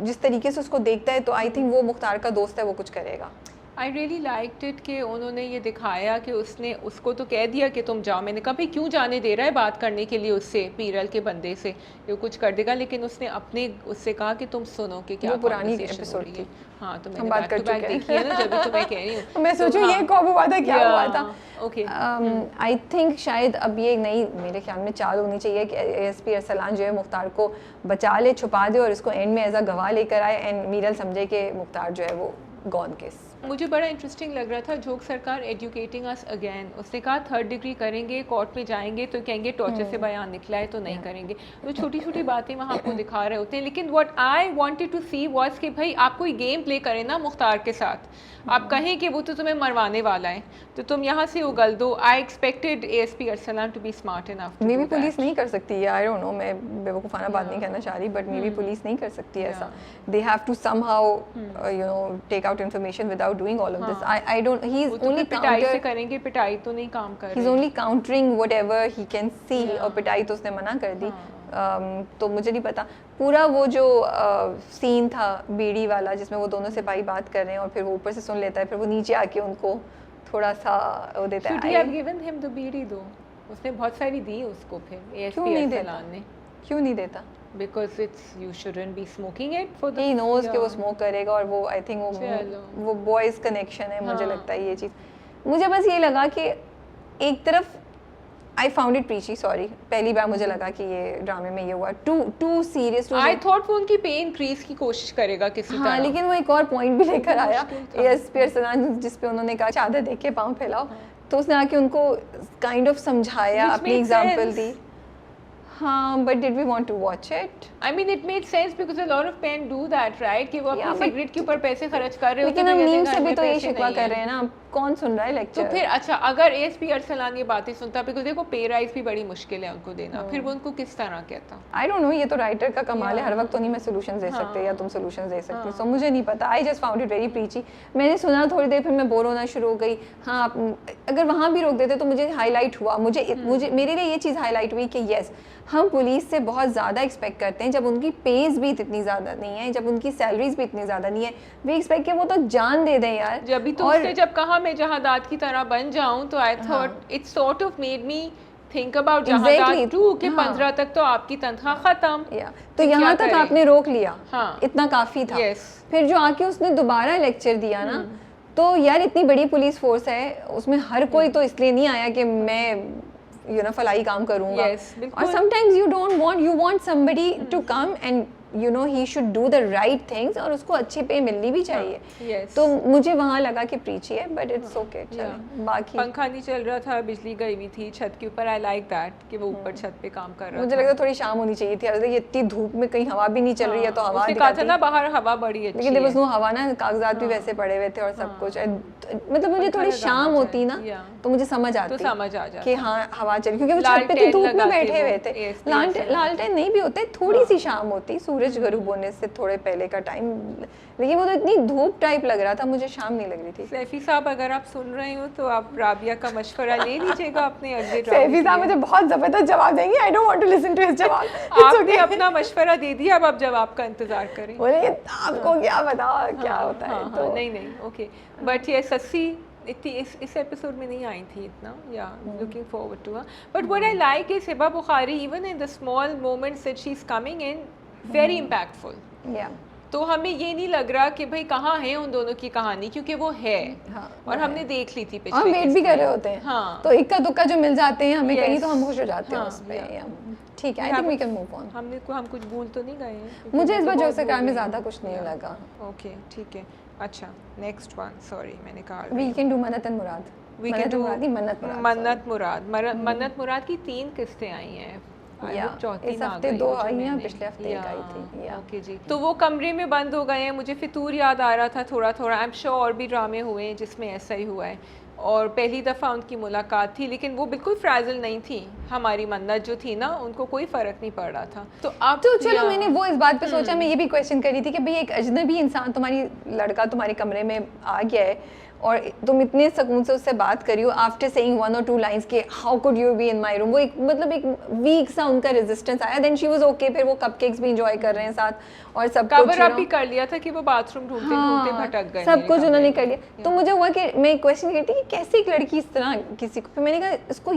जिस तरीके से उसको देखता है, तो आई थिंक वो मुख्तार का दोस्त है, वो कुछ करेगा। आई रियली लाइक्ड इट कि उन्होंने ये दिखाया कि उसने उसको तो कह दिया कि तुम जाओ। मैंने कहा भाई क्यों जाने दे रहा है बात करने के लिए उससे, पीरल के बंदे से, ये कुछ कर देगा, लेकिन उसने अपने उससे कहा कि तुम सुनो कि क्या पुरानी एपिसोड थी। हाँ, तो मैंने बात कर देखी है ना, जब भी तो मैं कह रही हूँ। मैं सोचूं ये कब हुआ था, क्या हुआ था। ओके, आई थिंक शायद अब ये नई, मेरे ख्याल में चाल होनी चाहिए कि एएसपी अरसलान जो है मुख्तार को बचा ले, छुपा दे, और इसको एंड में एज अ गवाह लेकर आए, एंड मीरल समझे कि मुख्तार जो है वो गॉन केस। मुझे बड़ा इंटरेस्टिंग लग रहा था जोक सरकार एजुकेटिंग अस अगेन। उसने कहा 3rd डिग्री करेंगे, कोर्ट में जाएंगे तो कहेंगे टॉर्चर से बयान निकला है, तो नहीं करेंगे। तो छोटी छोटी बातें वहाँ आपको दिखा रहे होते हैं, लेकिन what I wanted to see was कि भाई आप कोई गेम प्ले करें ना मुख्तार के साथ, आप कहें कि वो तो तुम्हें मरवाने वाला है, तो तुम यहाँ से उगल दो। I expected ASP Arsalan to be smart enough. Maybe police नहीं कर सकती है, आई डोंट नो, मैं बेवकूफ़ाना बात नहीं कहना चाह रही, बट मे बी पुलिस नहीं कर सकती है ऐसा। They have to somehow you know take out information without doing all of this. I don't, he is only पिटाई से करेंगे, पिटाई तो नहीं काम कर रहे। He's only countering whatever he can see, और पिटाई तो उसने मना कर दी। तो मुझे नहीं पता पूरा वो जो सीन था बीड़ी वाला, जिसमें वो दोनों सिपाही बात कर रहे हैं और फिर वो ऊपर से सुन लेता है, फिर वो नीचे आके उनको थोड़ा सा वो देता है। Should he have given him the बीड़ी दो? उसने बहुत सारी दी उसको, फिर एएसपी अरसलान ने। क्यों नहीं देता? Because it's you shouldn't be smoking it for the. He knows कि वो स्मोक करेगा, और वो आई थिंक वो बॉयज कनेक्शन है, मुझे लगता है ये चीज़। मुझे बस ये लगा कि एक तरफ I found it preachy, sorry. पहली बार मुझे लगा कि ये ड्रामे में ये हुआ too serious. I thought वो उनकी पे इंक्रीज की कोशिश करेगा किसी तरह. हाँ, लेकिन वो एक और पॉइंट भी लेकर आया ASP अरसलान, जिस पे उन्होंने कहा चादर देख के पाँव फैलाओ, तो उसने आके उनको काइंड ऑफ समझाया, अपनी एग्जाम्पल दी. हाँ, but did we want to watch it? I mean, it made sense because a lot of men do that, right? कि वो अपनी सिगरेट के ऊपर पैसे खर्च कर रहे होते हैं. लेकिन हम नीम से भी तो ये शिकवा कर रहे हैं ना, कौन सुन रहा है लेक्चर? तो फिर अच्छा, अगर ASP अरसलान ये बातें सुनता, बिकॉज देखो पे राइज भी बड़ी मुश्किल है उनको देना, फिर वो उनको किस तरह कहता? I don't know, ये तो राइटर का कमाल है, हर वक्त तो नहीं मैं सोल्यूशन दे सकते या तुम सोल्यूशन दे सकते, सो मुझे नहीं पता. I just found it very preachy. मैंने सुना थोड़ी देर, फिर मैं बोर होना शुरू हो गई. हाँ, अगर वहाँ भी रोक देते तो मुझे हाईलाइट हुआ, मुझे मेरे लिए ये चीज़ हाईलाइट हुई कि यस, हम पुलिस से बहुत ज़्यादा एक्सपेक्ट करते हैं जब उनकी पेज भी इतनी ज़्यादा नहीं है, जब उनकी सैलरीज भी इतनी ज़्यादा नहीं है. वी एक्सपेक्ट कि वो तो जान दे दें यार. जब भी तो उसने जब कहा मैं जहादात की तरह बन जाऊं, तो I thought it sort of made me think about जहादात 2 कि 15 तक तो आपकी तनख्वाह खत्म. तो यहाँ तक आपने रोक लिया, इतना काफ़ी था. फिर जो आके उसने दोबारा लेक्चर दिया ना, तो यार इतनी बड़ी पुलिस फोर्स है, उसमें हर कोई तो इसलिए नहीं आया कि मैं फलाई काम करूंगा. और sometimes you want somebody to come and he should do the right things, और उसको अच्छी पे मिलनी भी चाहिए. तो मुझे वहाँ लगा कि प्रीची है, बट इट्स ओके. बाकी पंखा नहीं चल रहा था, बिजली गई हुई थी छत के ऊपर. आई लाइक दैट कि वो ऊपर छत पे काम कर रहा था. मुझे लगता थोड़ी शाम होनी चाहिए थी. ये इतनी धूप में कहीं हवा भी नहीं चल रही है, तो हवा कहा था ना बाहर हवा बड़ी अच्छी, लेकिन देयर हवा ना, कागजात भी वैसे पड़े हुए थे और सब कुछ. मतलब मुझे थोड़ी शाम होती ना तो मुझे समझ आती, तो समझ आ जाती कि हाँ हवा चल, क्योंकि वो छत पे धूप में बैठे हुए थे. लालटेन नहीं भी होते, थोड़ी सी शाम होती सूरज गरूब होने से थोड़े पहले का टाइम, लेकिन वो तो इतनी धूप टाइप लग रहा था, मुझे शाम नहीं लग रही थी. सैफी साहब, अगर आप सुन रहे हो तो आप राबिया का मशवरा ले लीजिएगा अपने अगले. सैफी साहब मुझे बहुत जबरदस्त जवाब देंगे. I don't want to listen to his जवाब. आपने अपना मशवरा दे दिया, अब आप जवाब का इंतजार करें. बोले आपको क्या पता क्या होता है. तो नहीं ओके, बट ये सस्सी इतनी इस एपिसोड में नहीं आई थी इतना. या looking forward to her. But what I like is Hiba Bukhari, even in the small moments that she is coming in, very impactful. तो हमें ये नहीं लग रहा कि भाई कहाँ है उन दोनों की कहानी, क्योंकि वो है. और हमने देख ली थी पिछले, हम वेट भी कर रहे होते हैं. तो इक्का दुक्का जो मिल जाते हैं हमें कहीं, तो हम खुश हो जाते हैं उस पे. ठीक है, I think we can move on. हम कुछ भूल तो नहीं गए हैं? मुझे इस बार जोसे कार में ज़्यादा कुछ नहीं लगा. ओके ठीक है. अच्छा, नेक्स्ट वन. सॉरी मैंने कहा we can do Mannat and Murad. We can do Mannat Murad की 3 किस्तें आई हैं. इस हफ्ते 2 आई हैं, पिछले हफ्ते 1 आई थी. ओके जी. तो वो कमरे में बंद हो गए हैं. मुझे फितूर याद आ रहा था थोड़ा थोड़ा. आई एम श्योर और भी ड्रामे हुए हैं जिसमें ऐसा ही हुआ है. और पहली दफ़ा उनकी मुलाकात थी, लेकिन वो बिल्कुल फ्राजिल नहीं थी. हमारी मन्नत जो थी ना, उनको कोई फ़र्क नहीं पड़ रहा था. तो अब तो चलो, मैंने वो इस बात पे सोचा, मैं ये भी क्वेश्चन कर रही थी कि भाई एक अजनबी इंसान, तुम्हारी लड़का तुम्हारे कमरे में आ गया है और तुम इतने सुकून से उससे बात करी हो, आफ्टर सेइंग 1 or 2 लाइंस के how could you be in my room. वो एक मतलब एक वीक सा उनका रेजिस्टेंस आया. Then she was okay. फिर वो कपकेक्स भी एंजॉय कर रहे हैं साथ और सब कुछ कवर अप भी कर लिया था कि वो बाथरूम ढूंढते भटक गए. सब कुछ उन्होंने कर लिया. तो मुझे हुआ कि मैं क्वेश्चन करती कि कैसे एक लड़की इस तरह किसी को. फिर मैंने कहा इसको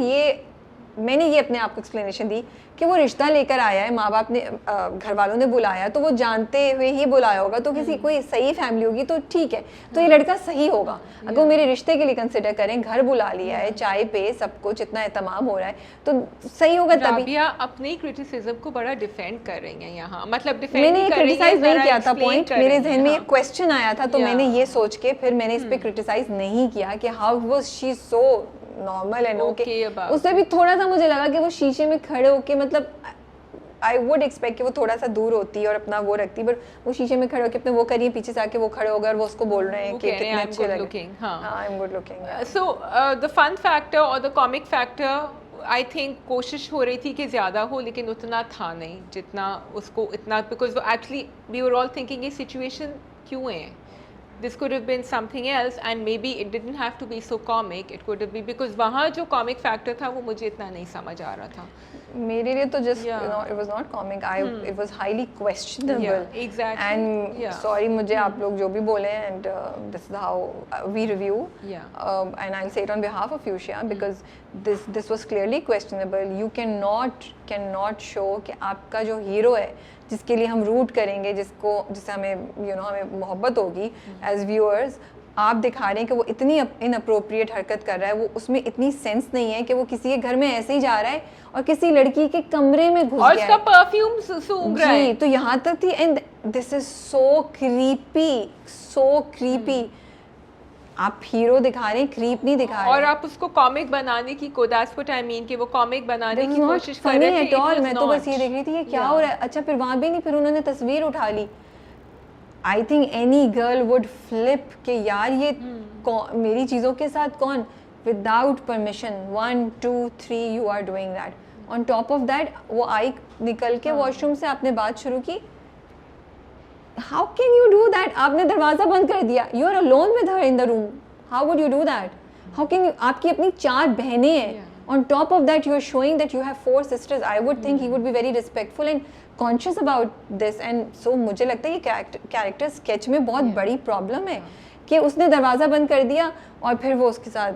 मैंने ये अपने आप को एक्सप्लेनेशन दी कि वो रिश्ता लेकर आया है, माँ बाप ने, घर वालों ने बुलाया, तो वो जानते हुए ही बुलाया होगा. तो किसी कोई सही फैमिली होगी तो ठीक है, तो ये लड़का सही होगा. अगर वो मेरे रिश्ते के लिए कंसिडर करें, घर बुला लिया है, चाय पे सब कुछ इतना एहतमाम हो रहा है, तो सही होगा. तभी राबिया अपनी क्रिटिसिज्म को बड़ा डिफेंड कर रही हैं यहाँ. मतलब डिफेंड मैंने क्रिटिसाइज नहीं किया था. पॉइंट मेरे जहन में एक क्वेश्चन आया था, तो मैंने ये सोच के फिर मैंने इस पे क्रिटिसाइज नहीं किया कि how was she so normal and okay. उससे भी थोड़ा सा मुझे लगा कि वो शीशे में खड़े होके, मतलब आई वुड एक्सपेक्ट कि वो थोड़ा सा दूर होती और अपना वो रखती, बट वो शीशे में खड़े होकर अपने वो करिए, पीछे से आके वो खड़े हो गए और वो उसको बोल रहे हैं कि कितने अच्छे लगे. I am good looking. So the fun factor और the comic factor, I think कोशिश हो रही थी कि ज़्यादा हो, लेकिन उतना था नहीं जितना उसको इतना, because actually we were all thinking ये सिचुएशन क्यों है. This could have been something else and maybe it didn't have to be so comic. It could have been because वहाँ जो comic factor था वो मुझे इतना नहीं समझ आ रहा था. मेरे लिए तो just it was not comic. It was highly questionable. Exactly. And sorry मुझे आप लोग जो भी बोले, and this is how we review. And I'll say it on behalf of Fuchsia because this was clearly questionable. You cannot show कि आपका जो hero है, जिसके लिए हम रूट करेंगे, जिससे हमें हमें मोहब्बत होगी एज व्यूअर्स, आप दिखा रहे हैं कि वो इतनी इनअप्रोप्रिएट हरकत कर रहा है, वो उसमें इतनी सेंस नहीं है कि वो किसी के घर में ऐसे ही जा रहा है और किसी लड़की के कमरे में घुस गया और उसका परफ्यूम सूंघ रहा है। तो यहाँ तक थी, and this is so creepy. आप हीरो दिखा रहे हैं, क्रीप नहीं दिखा रहे। और आप उसको कॉमिक बनाने की दैट्स व्हाट आई मीन कि वो कॉमिक बनाने की कोशिश कर रहे थे। मैं तो बस ये देख रही थी ये क्या हो रहा है। अच्छा फिर वहां भी नहीं, फिर उन्होंने तस्वीर उठा ली। I think any girl would flip कि यार ये मेरी चीज़ों के साथ कौन, without permission 1 2 3 you are doing that. On top of that वो आई निकल के वॉशरूम से आपने बात शुरू की। How can you do that? आपने दरवाज़ा बंद कर दिया, you are alone with her in the room, how would you do that? How can you, आपकी अपनी 4 बहनें हैं, on top of that you are showing that you have 4 sisters. I would think he would be very respectful and conscious about this. And so मुझे लगता है ये कैरेक्टर स्केच में बहुत बड़ी प्रॉब्लम है कि उसने दरवाज़ा बंद कर दिया और फिर वो उसके साथ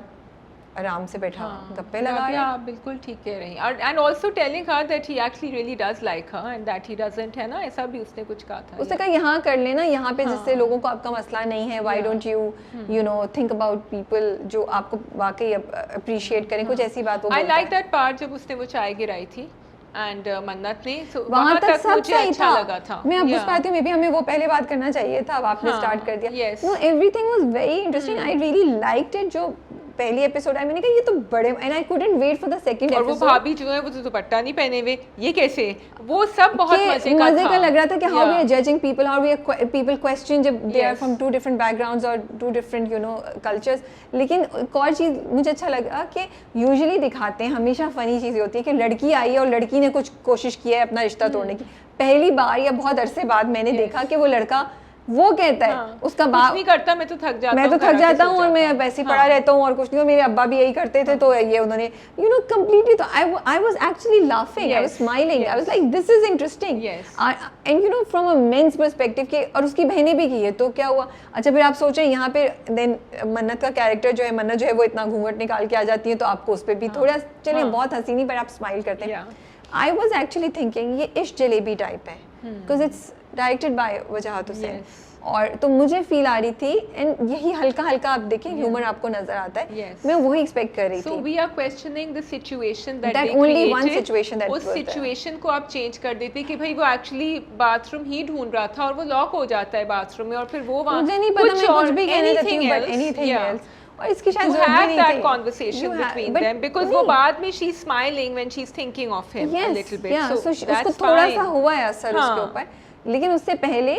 आराम से बैठा गप्पे लगा रहा है। आप बिल्कुल ठीक कह रही हैं। And also telling her that he actually really does like her and that he doesn't, है ना, ऐसा भी उसने कुछ कहा था। उसने कहा यहाँ कर लेना, यहाँ पे जिससे लोगों को आपका मसला नहीं है, why don't you know think about people जो आपको वाकई अप्रिशिएट करें, कुछ ऐसी बात। वो आई लाइक दैट पार्ट जब उसने वो चाय गिराई थी एंड मन्नत ने, वहां तक सब मुझे सही अच्छा था। लगा था। मैं अब पूछ पाती हूँ, मे बी हमें वो पहले बात करना चाहिए था, अब आपने स्टार्ट कर दिया। yes. No, everything was very interesting. I really liked it. जो पहली एपिसोड है, मैंने कहा ये तो बड़े, and I couldn't wait for the second episode. और वो भाभी जो है वो तो दुपट्टा नहीं पहने हुए, ये कैसे, वो सब बहुत मजे का लग रहा था कि how we are judging people, how we are people question जब they are from 2 different backgrounds और 2 डिफरेंट यू नो कल्चर्स। लेकिन एक और चीज़ मुझे अच्छा लगा कि यूजुअली दिखाते हैं, हमेशा फनी चीज़ें होती है कि लड़की आई है और लड़की ने कुछ कोशिश की है अपना रिश्ता तोड़ने की। पहली बार या बहुत अरसे बाद मैंने देखा कि वो लड़का वो कहता है उसका बाप नहीं करता, मैं तो थक जाता हूँ और मैं वैसे ही पड़ा रहता हूँ और कुछ नहीं, और मेरे अब्बा भी यही करते थे। तो ये उन्होंने यू नो कंप्लीटली, तो I was actually laughing, I was smiling, I was like this is interesting. And you know from a men's perspective के, और उसकी बहनें भी की है, तो क्या हुआ। अच्छा फिर आप सोचें यहाँ पे देन मन्नत का कैरेक्टर जो है, मन्नत जो है वो इतना घूंघट निकाल के आ जाती है, तो आपको उस पर भी थोड़ा चलिए बहुत हंसी नहीं, पर आप स्माइल करते हैं। आई वॉज एक्चुअली थिंकिंग ये इश्क जलेबी टाइप है, बिकॉज इट्स डायरेक्टेड बाय वजाहत हुसैन। और तो मुझे फील आ रही थी, एंड यही हल्का हल्का आप देखें ह्यूमर आपको नजर आता है। मैं वही एक्सपेक्ट कर रही थी। So we are questioning the situation that they only created. One situation that उस सिचुएशन को आप चेंज कर देते कि भाई वो एक्चुअली बाथरूम ही ढूंढ रहा था और वो लॉक हो जाता है बाथरूम में, और फिर वो वहाँ मुझे नहीं पता, मैं कुछ भी कहने देती हूँ, बट एनीथिंग एल्स। और इसकी शायद जरूरत भी नहीं थी conversation between them, because वो बाद में she's smiling when she's thinking of him a little bit. So उसको थोड़ा सा हुआ है असर उसके ऊपर, लेकिन उससे पहले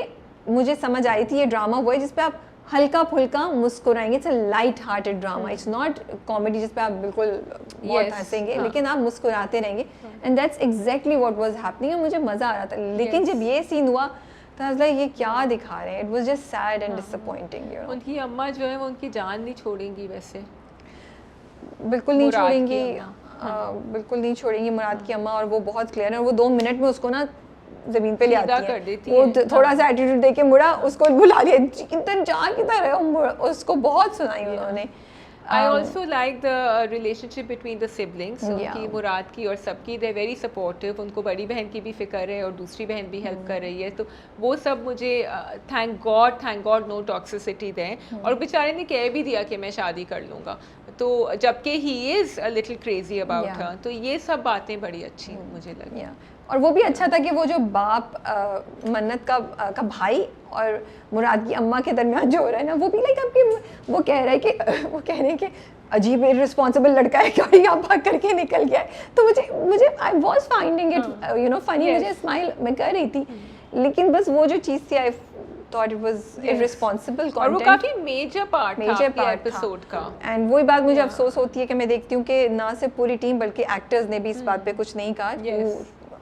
मुझे समझ आई थी ये ड्रामा वो है जिसपे आप हल्का फुल्का मुस्कुराएंगे। It's a light hearted drama, it's not comedy जिसपे आप बिल्कुल बहुत हंसेंगे, लेकिन आप मुस्कुराते रहेंगे, and that's exactly what was happening. और मुझे मजा आ रहा था, लेकिन जब ये सीन हुआ तो आई वाज लाइक ये क्या दिखा रहे हैं। It was just sad and disappointing, you know. उनकी अम्मा जो है वो उनकी जान नहीं छोड़ेंगी, वैसे बिल्कुल नहीं छोड़ेंगी, बिल्कुल नहीं छोड़ेंगी मुराद की अम्मा। और वो बहुत क्लियर है, और वो 2 मिनट में उसको ना जमीन पे ले आती है। वो थोड़ा सा एटीट्यूड देके मुड़ा, उसको बुला लिया, किधर जा किधर है, उसको बहुत सुनाई उन्होंने। I also like the relationship between the siblings, उनकी मुराद की और सबकी, they're very supportive। उनको बड़ी बहन की भी फिक्र है और दूसरी बहन भी हेल्प कर रही है, तो वो सब मुझे थैंक गॉड नो टॉक्सिसिटी दें। और बेचारे ने कह भी दिया कि मैं शादी कर लूँगा, तो जबकि he is a little crazy about her, तो ये सब बातें बड़ी अच्छी मुझे लगी। और वो भी अच्छा था कि वो जो बाप मन्नत का भाई और मुराद की अम्मा के दरमियान जो हो रहा है ना, वो भी लाइक आपके वो कह रहे हैं कि अजीब इररिस्पॉन्सिबल लड़का है क्या, यहाँ भाग करके निकल गया है। तो मुझे I was finding it you know funny, मुझे स्माइल मैं कर रही थी, लेकिन बस वो जो चीज़ थी आई thought it was irresponsible content, और वो काफी मेजर पार्ट था एपिसोड का। एंड वही बात मुझे अफसोस होती है कि मैं देखती हूँ कि ना सिर्फ पूरी टीम बल्कि एक्टर्स ने भी इस बात पे कुछ नहीं कहा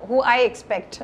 who I expect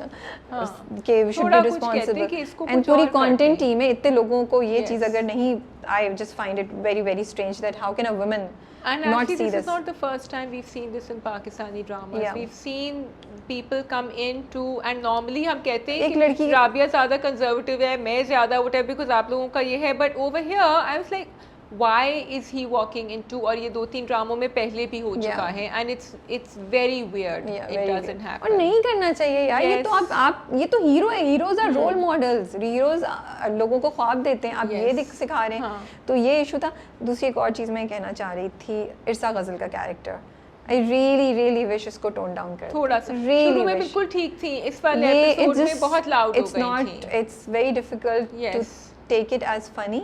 कि we should be responsible, and पूरी content team है, इतने लोगों को ये चीज़ अगर नहीं, I just find it very very strange that how can a woman and not actually see this is not the first time we've seen this in Pakistani dramas. We've seen people come into, and normally हम कहते हैं कि राबिया ज़्यादा conservative है, मैं ज़्यादा whatever because आप लोगों का ये है, but over here I was like why is he walking into, और ये 2-3 ड्रामों में पहले भी हो चुका है, and it's very weird. It doesn't happen. और नहीं करना चाहिए यार, ये तो आप ये तो हीरो है, heroes are role models, heroes लोगों को ख्वाब देते हैं, आप ये सिखा रहे हैं, तो ये इशू था। दूसरी एक और चीज़ मैं कहना चाह रही थी, इरसा गजल का कैरेक्टर, I really wish इसको टोन डाउन कर थोड़ा सा। शुरू में बिल्कुल ठीक थी, इस वाले एपिसोड में बहुत लाउड हो गई थी। It's very difficult to take it as funny.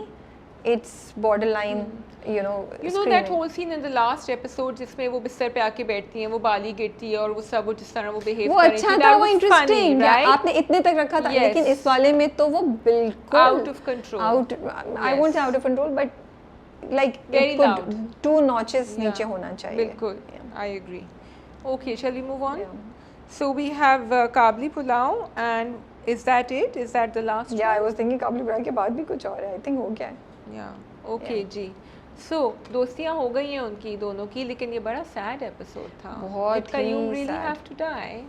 It's borderline, you know that whole scene in the last episode जिसमें वो बिस्तर पे आके बैठती हैं, वो बाली गिरती है और वो सब वो जिस तरह वो बिहेव कर रही थी, वो अच्छा था, वो इंटरेस्टिंग, आपने इतने तक रखा था, लेकिन इस वाले में तो वो बिल्कुल out of control, I won't say out of control, but like it could 2 notches नीचे होना चाहिए। बिल्कुल, I agree. Okay, shall we move on? So we have Kabli Pulao, and is that it? Is that the last? Yeah, I was thinking Kabli Pulao के बाद भी कुछ और है, I think हो गया है। Yeah, okay जी। So दोस्तियाँ हो गई हैं उनकी दोनों की, लेकिन ये बड़ा sad episode था। बहुत ही sad। You really have to die.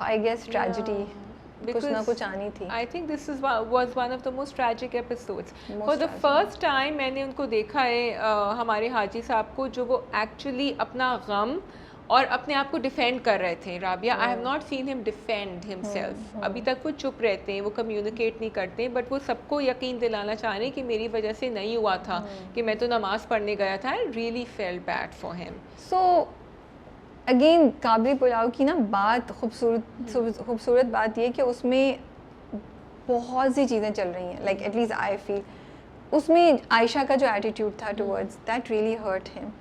I guess tragedy. कुछ ना कुछ आनी थी। I think this was one of the most tragic episodes. For the first time मैंने उनको देखा है, हमारे हाजी साहब को, जो वो actually अपना गम और अपने आप को डिफेंड कर रहे थे। Rabia, I have not seen him defend himself. अभी तक वो चुप रहते हैं, वो कम्युनिकेट नहीं करते, बट वो सबको यकीन दिलाना चाह रहे हैं कि मेरी वजह से नहीं हुआ था, कि मैं तो नमाज पढ़ने गया था। I really felt bad for him. So again Kabuli pulao की ना बात, खूबसूरत बात ये कि उसमें बहुत सी चीज़ें चल रही हैं, लाइक एटलीस्ट आई फील उसमें आयशा का जो एटीट्यूड था towards that really hurt him.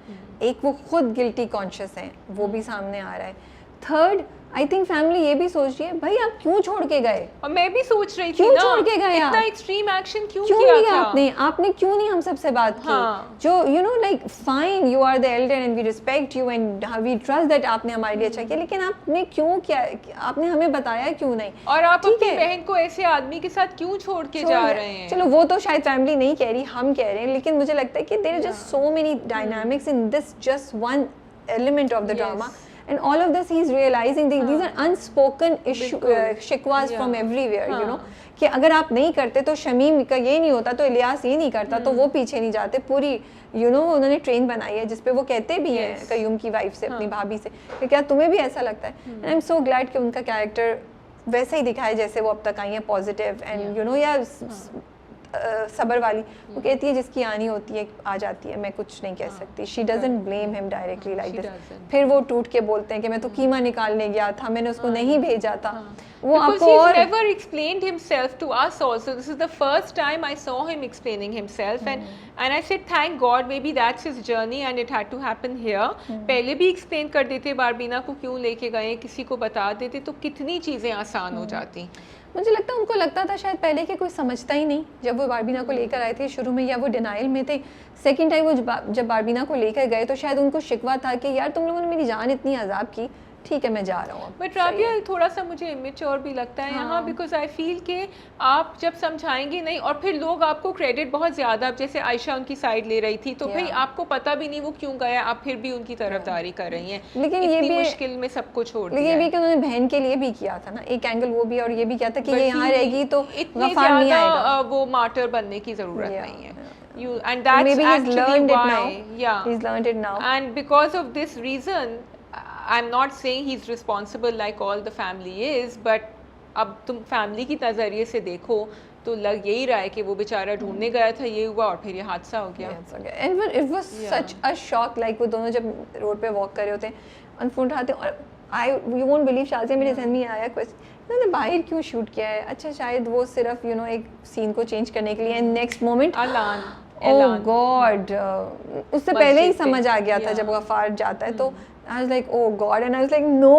एक वो खुद गिल्टी कॉन्शियस है, वो भी सामने आ रहा है। थर्ड, आई थिंक फैमिली ये भी सोच रही है, भाई आप क्यों छोड़ के गए? और मैं भी सोच रही थी क्यों छोड़ के गए? इतना एक्सट्रीम एक्शन क्यों किया था आपने क्यों नहीं हम सबसे बात की? जो you know like fine, you are the elder and we respect you and we trust that आपने हमारे लिए अच्छा किया, लेकिन आपने क्यों किया? आपने हमें बताया क्यों नहीं? और आप अपनी बहन को ऐसे आदमी के साथ क्यों छोड़ के जा रहे हैं? चलो वो तो शायद फैमिली नहीं कह रही, हम कह रहे हैं, लेकिन मुझे लगता है कि there are just so many dynamics in this just one element of the drama. And all of this he's realizing these are unspoken issue shikwas from everywhere, you know, कि अगर आप नहीं करते तो शमीम का ये नहीं होता, तो इलियास ये नहीं करता, तो वो पीछे नहीं जाते। पूरी you know उन्होंने ट्रेन बनाई है जिसपे वो कहते भी हैं कयूम की वाइफ से, अपनी भाभी से, कि क्या तुम्हें भी ऐसा लगता है? And I'm so glad कि उनका कैरेक्टर वैसे ही दिखाया जैसे वो अब तक आई है, पॉजिटिव एंड यू नो या सबर वाली। वो कहती है जिसकी आनी होती है आ जाती है, मैं कुछ नहीं कह सकती। She doesn't blame him directly like this. फिर वो टूट के बोलते हैं कि मैं तो कीमा निकालने गया था, मैंने उसको नहीं भेजा था। वो आपको और never explained himself to us also. This is the first time I saw him explaining himself, and I said thank God, maybe that's his journey and it had to happen here. पहले भी explain कर देते, बारबीना को क्यों लेके गए, किसी को बता देते तो कितनी चीज़ें आसान हो जाती। मुझे लगता है उनको लगता था शायद पहले कि कोई समझता ही नहीं, जब वो बारबीना को लेकर आए थे शुरू में, या वो डिनाइल में थे। सेकंड टाइम वो जब बारबीना को लेकर गए तो शायद उनको शिकवा था कि यार तुम लोगों ने मेरी जान इतनी अजाब की, ठीक है मैं जा रहा हूँ। बट राबिया थोड़ा सा मुझे इमेच्योर भी लगता है यहाँ, बिकॉज आई फील कि आप जब समझाएंगे नहीं और फिर लोग आपको क्रेडिट बहुत ज़्यादा, जैसे आयशा उनकी साइड ले रही थी, तो भाई आपको पता भी नहीं वो क्यों गया, आप फिर भी उनकी तरफदारी कर रही हैं। लेकिन ये भी मुश्किल में सब कुछ छोड़ दिया। लेकिन ये भी कि उन्होंने बहन के लिए भी किया था ना, एक एंगल वो भी, और ये भी किया था कि ये यहाँ रहेगी तो गफार नहीं आएगा, वो मार्टर बनने की ज़रूरत नहीं है। And that's actually why, he's learned it now. And because of this reason, I'm not saying he's responsible like all the family is, but अब तुम फैमिली की नज़रिए से देखो तो लग यही रहा है कि वो बेचारा ढूंढने गया था, ये हुआ और फिर ये हादसा हो गया। And it was such a shock, like वो दोनों जब रोड पे वॉक कर रहे होते हैं, फोन उठाते हैं, और you won't believe शाज़िया, मेरे ज़हन में आया क्वेश्चन, इन्होंने बाहर क्यों शूट किया है? अच्छा शायद वो सिर्फ यू नो एक सीन को चेंज करने के लिए, and next moment oh God, उससे पहले ही समझ आ गया था जब गफार जाता है, तो I was like oh god, and I was like no.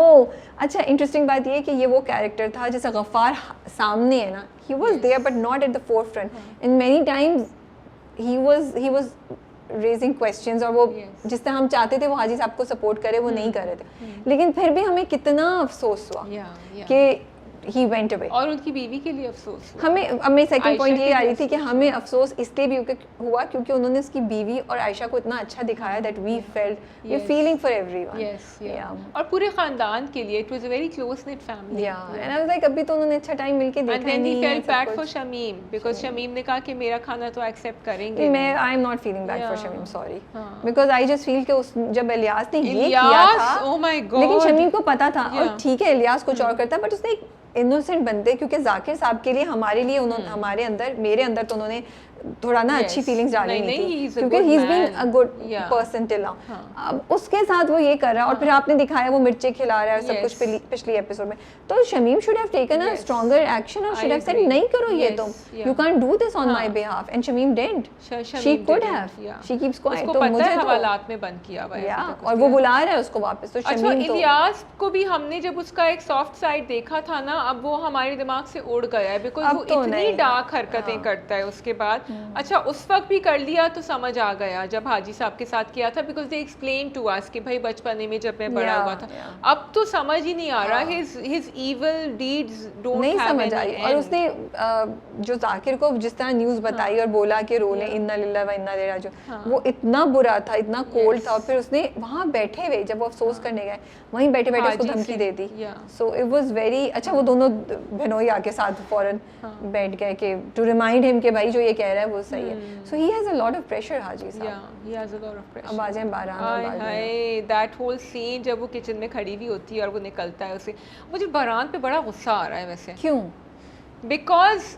अच्छा इंटरेस्टिंग बात ये है कि ये वो कैरेक्टर था जैसे गफार सामने है ना, he was there but not at the forefront, and many times he was raising questions, और वो जिस तरह हम चाहते थे वो हाजी साहब को सपोर्ट करे, वो नहीं कर रहे थे। लेकिन फिर भी हमें कितना अफसोस हुआ कि he went away. और उनकी बीवी के लिए अफसोस हुआ। हमें अब मेरी सेकंड पॉइंट ये आयशा आ के रही थी कि हमें अफसोस इसलिए भी हुआ क्योंकि उन्होंने उसकी बीवी और आयशा को इतना अच्छा दिखाया that we felt we're feeling for everyone. Yes, yeah. और पूरे खानदान के लिए it was a very close knit family. Yeah, and I was like अभी तो उन्होंने अच्छा टाइम मिलके देखा And then नहीं he है felt सब bad कुछ। for Shamim because Shamim ने कहा कि मेरा खाना तो एक्सेप्ट करेंगे मैं I am not feeling bad for Yeah. Shamim, sorry, हाँ। because I just feel कि उस जब इलियास ने ये इलियास, किया था, oh my God. लेकिन शमीम को पता था और Yeah. ठीक है इलियास कुछ और करता बट उसने एक इनोसेंट बंदे क्योंकि जाकिर साहब के लिए हमारे लिए उन्होंने हमारे अंदर मेरे अंदर तो उन्होंने थोड़ा ना अच्छी Yes. फीलिंग्स डाली नहीं, नहीं he थी is a क्योंकि good he is been man. A good Yeah. Person till now. हाँ। अब उसके साथ वो ये कर रहा है और फिर आपने दिखाया वो मिर्ची खिला रहा है और सब कुछ Yes. पिछली एपिसोड में, तो Shamim should have taken a Yes. Stronger action और I should have said agree. नहीं करो ये Yes, तुम, yeah. You can't do this on हाँ. My behalf and Shamim didn't, Shamim she could didn't, have, yeah. She keeps quiet. उसको तो पता मुझे है तो हवालात में बंद किया हुआ है या अभी तक और उसके वो बाद। बुला रहा है उसको वापस, तो अच्छा शमीम तो इलियास को भी हमने जब उसका एक सॉफ्ट साइड देखा था ना, अब वो हमारे दिमाग से उड़ गया है बिकॉज अब वो तो इतनी नहीं। डार्क हरकतें हाँ। करता है उसके बाद। अच्छा उस वक्त भी कर लिया तो समझ आ गया जब हाजी साहब के साथ किया था because they explain to us कि भाई बचपने में जब मैं बड़ा Yeah, हुआ था। yeah. अब तो समझ ही नहीं आ रहा, हाँ। हिज इविल डीड्स डोंट नहीं हैव समझ आई। एनी और उसने जो जाकिर को जिस तरह न्यूज़ बताई और बोला कि रोने इन्ना लिल्लाह व इन्ना इलैहि राजिऊन, हाँ। वो इतना बुरा था, इतना कोल्ड Yes. था। और फिर उसने वहाँ बैठे हुए जब वो अफसोस करने गए वहीं बैठे बैठे उसको हाजी धमकी से, दे दी। yeah. So it was very अच्छा। वो दोनों बहनोई आके साथ फौरन बैठ गए कि टू रिमाइंड हिम कि भाई जो ये कह रहा है वो सही है। So he has a lot of pressure Haji Sahab. Yeah, he has a lot of pressure. अब आ जाए बारान और हाय बारबीना। हाय दैट होल सीन जब वो किचन में खड़ी हुई होती है और वो निकलता है उसे, मुझे बारान पे बड़ा गुस्सा आ रहा है वैसे क्यों? Because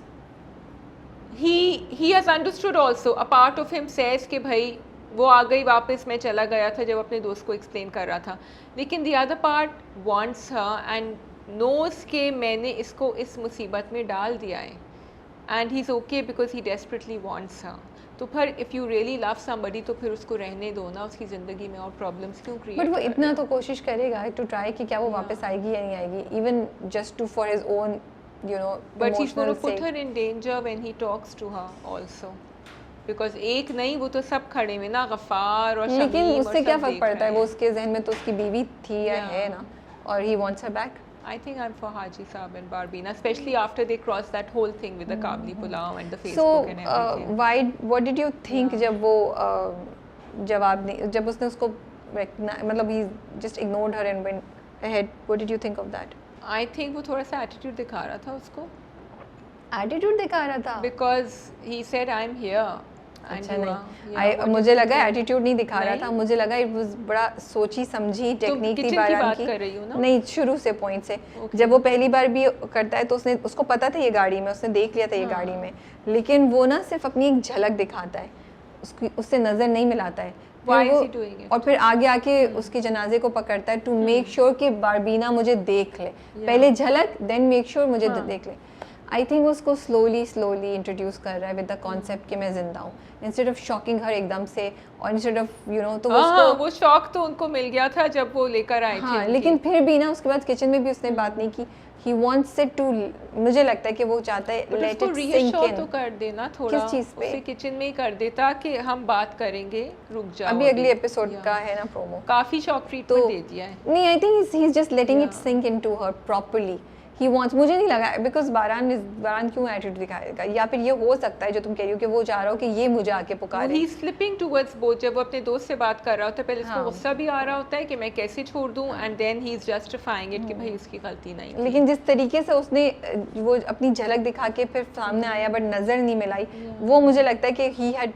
he has understood also, a part of him says कि भाई वो आ गई वापस, मैं चला गया था जब अपने दोस्त को एक्सप्लेन कर रहा था, लेकिन the other part wants her and knows कि मैंने इसको इस मुसीबत में डाल दिया है and he's okay because he desperately wants her। तो फिर if you really love somebody तो फिर उसको रहने दो ना, उसकी ज़िंदगी में और प्रॉब्लम्स क्यों क्रिएट बट वो इतना तो कोशिश करेगा टू ट्राई कि क्या वो वापस आएगी या नहीं आएगी, even just to for his own you know But he's going emotional to put sake. her in danger when he talks to her also. Because एक नहीं वो तो सब खड़े में ना, गफ्फार और लेकिन शमीम और उससे सब क्या फर्क देख पड़ता है, रहे वो हैं। उसके जहन में तो उसकी बीवी थी या Yeah. है ना, और he wants her back. I think I'm for Haji Saab and Barbina, especially after they crossed that whole thing with the Kabli pulao and the So Facebook and everything. what did you think Yeah. जब वो जब उसने उसको मतलब he just ignored her and went ahead, what did you think of that? I think वो थोड़ा सा attitude दिखा रहा था उसको, Attitude दिखा रहा था। because he said I'm here. and अच्छा you नहीं, are- yeah, what मुझे did you लगा think? एटीट्यूड नहीं दिखा रहा नहीं? था, मुझे लगा इट वाज बड़ा सोची समझी टेक्निक थी kitchen की बारान बात की। कर रही हो ना? नहीं, शुरू से पॉइंट से Okay. जब वो पहली बार भी करता है तो उसको पता था ये गाड़ी में, उसने देख लिया था ये हाँ। गाड़ी में, लेकिन वो ना सिर्फ अपनी एक झलक दिखाता है, उससे नजर नहीं मिलाता है। फिर Why is वो- he doing it? और फिर आगे आके उसके जनाजे को पकड़ता है टू मेक श्योर कि बारबीना मुझे देख ले, पहले झलक देन मेक श्योर मुझे हाँ। देख ले। आई थिंक उसको स्लोली इंट्रोड्यूस कर रहा है विद द कॉन्सेप्ट कि मैं जिंदा हूँ, इंस्टेड ऑफ शॉकिंग हर एकदम से, और इंस्टेड ऑफ तो हाँ, उसको वो शौक तो उनको मिल गया था जब वो लेकर आए थे हाँ, उनकी। लेकिन फिर भी ना उसके बाद किचन में भी उसने बात नहीं की। ही वांट्स इट टू, मुझे लगता है कि वो चाहता है But लेट उसको इट सिंक reassure इन। तो कर देना थोड़ा, किस चीज़ पे? उसे किचन में ही कर देता कि हम बात करेंगे, रुक जाओ अभी अगले एपिसोड Yeah. का है ना प्रोमो, काफी शॉक ट्रीटमेंट दे दिया है। नहीं I think he is just letting it Yeah. Sink into her properly. He wants, मुझे नहीं लगा बिकॉज बारान क्यों एटीट्यूड दिखाएगा, या फिर ये हो सकता है जो तुम कह रही हो कि वो चाह रहा हो कि ये मुझे आके पुकारे। ही स्लिपिंग टुवर्ड्स बोथ, जब वो अपने दोस्त से बात कर रहा होता है पहले उसको हाँ। गुस्सा भी आ रहा होता है कि मैं कैसे छोड़ दूं, and then he is justifying it कि भाई उसकी गलती नहीं थी। लेकिन जिस तरीके से उसने वो अपनी झलक दिखा के फिर सामने आया बट नजर नहीं मिलाई, वो मुझे लगता है कि he had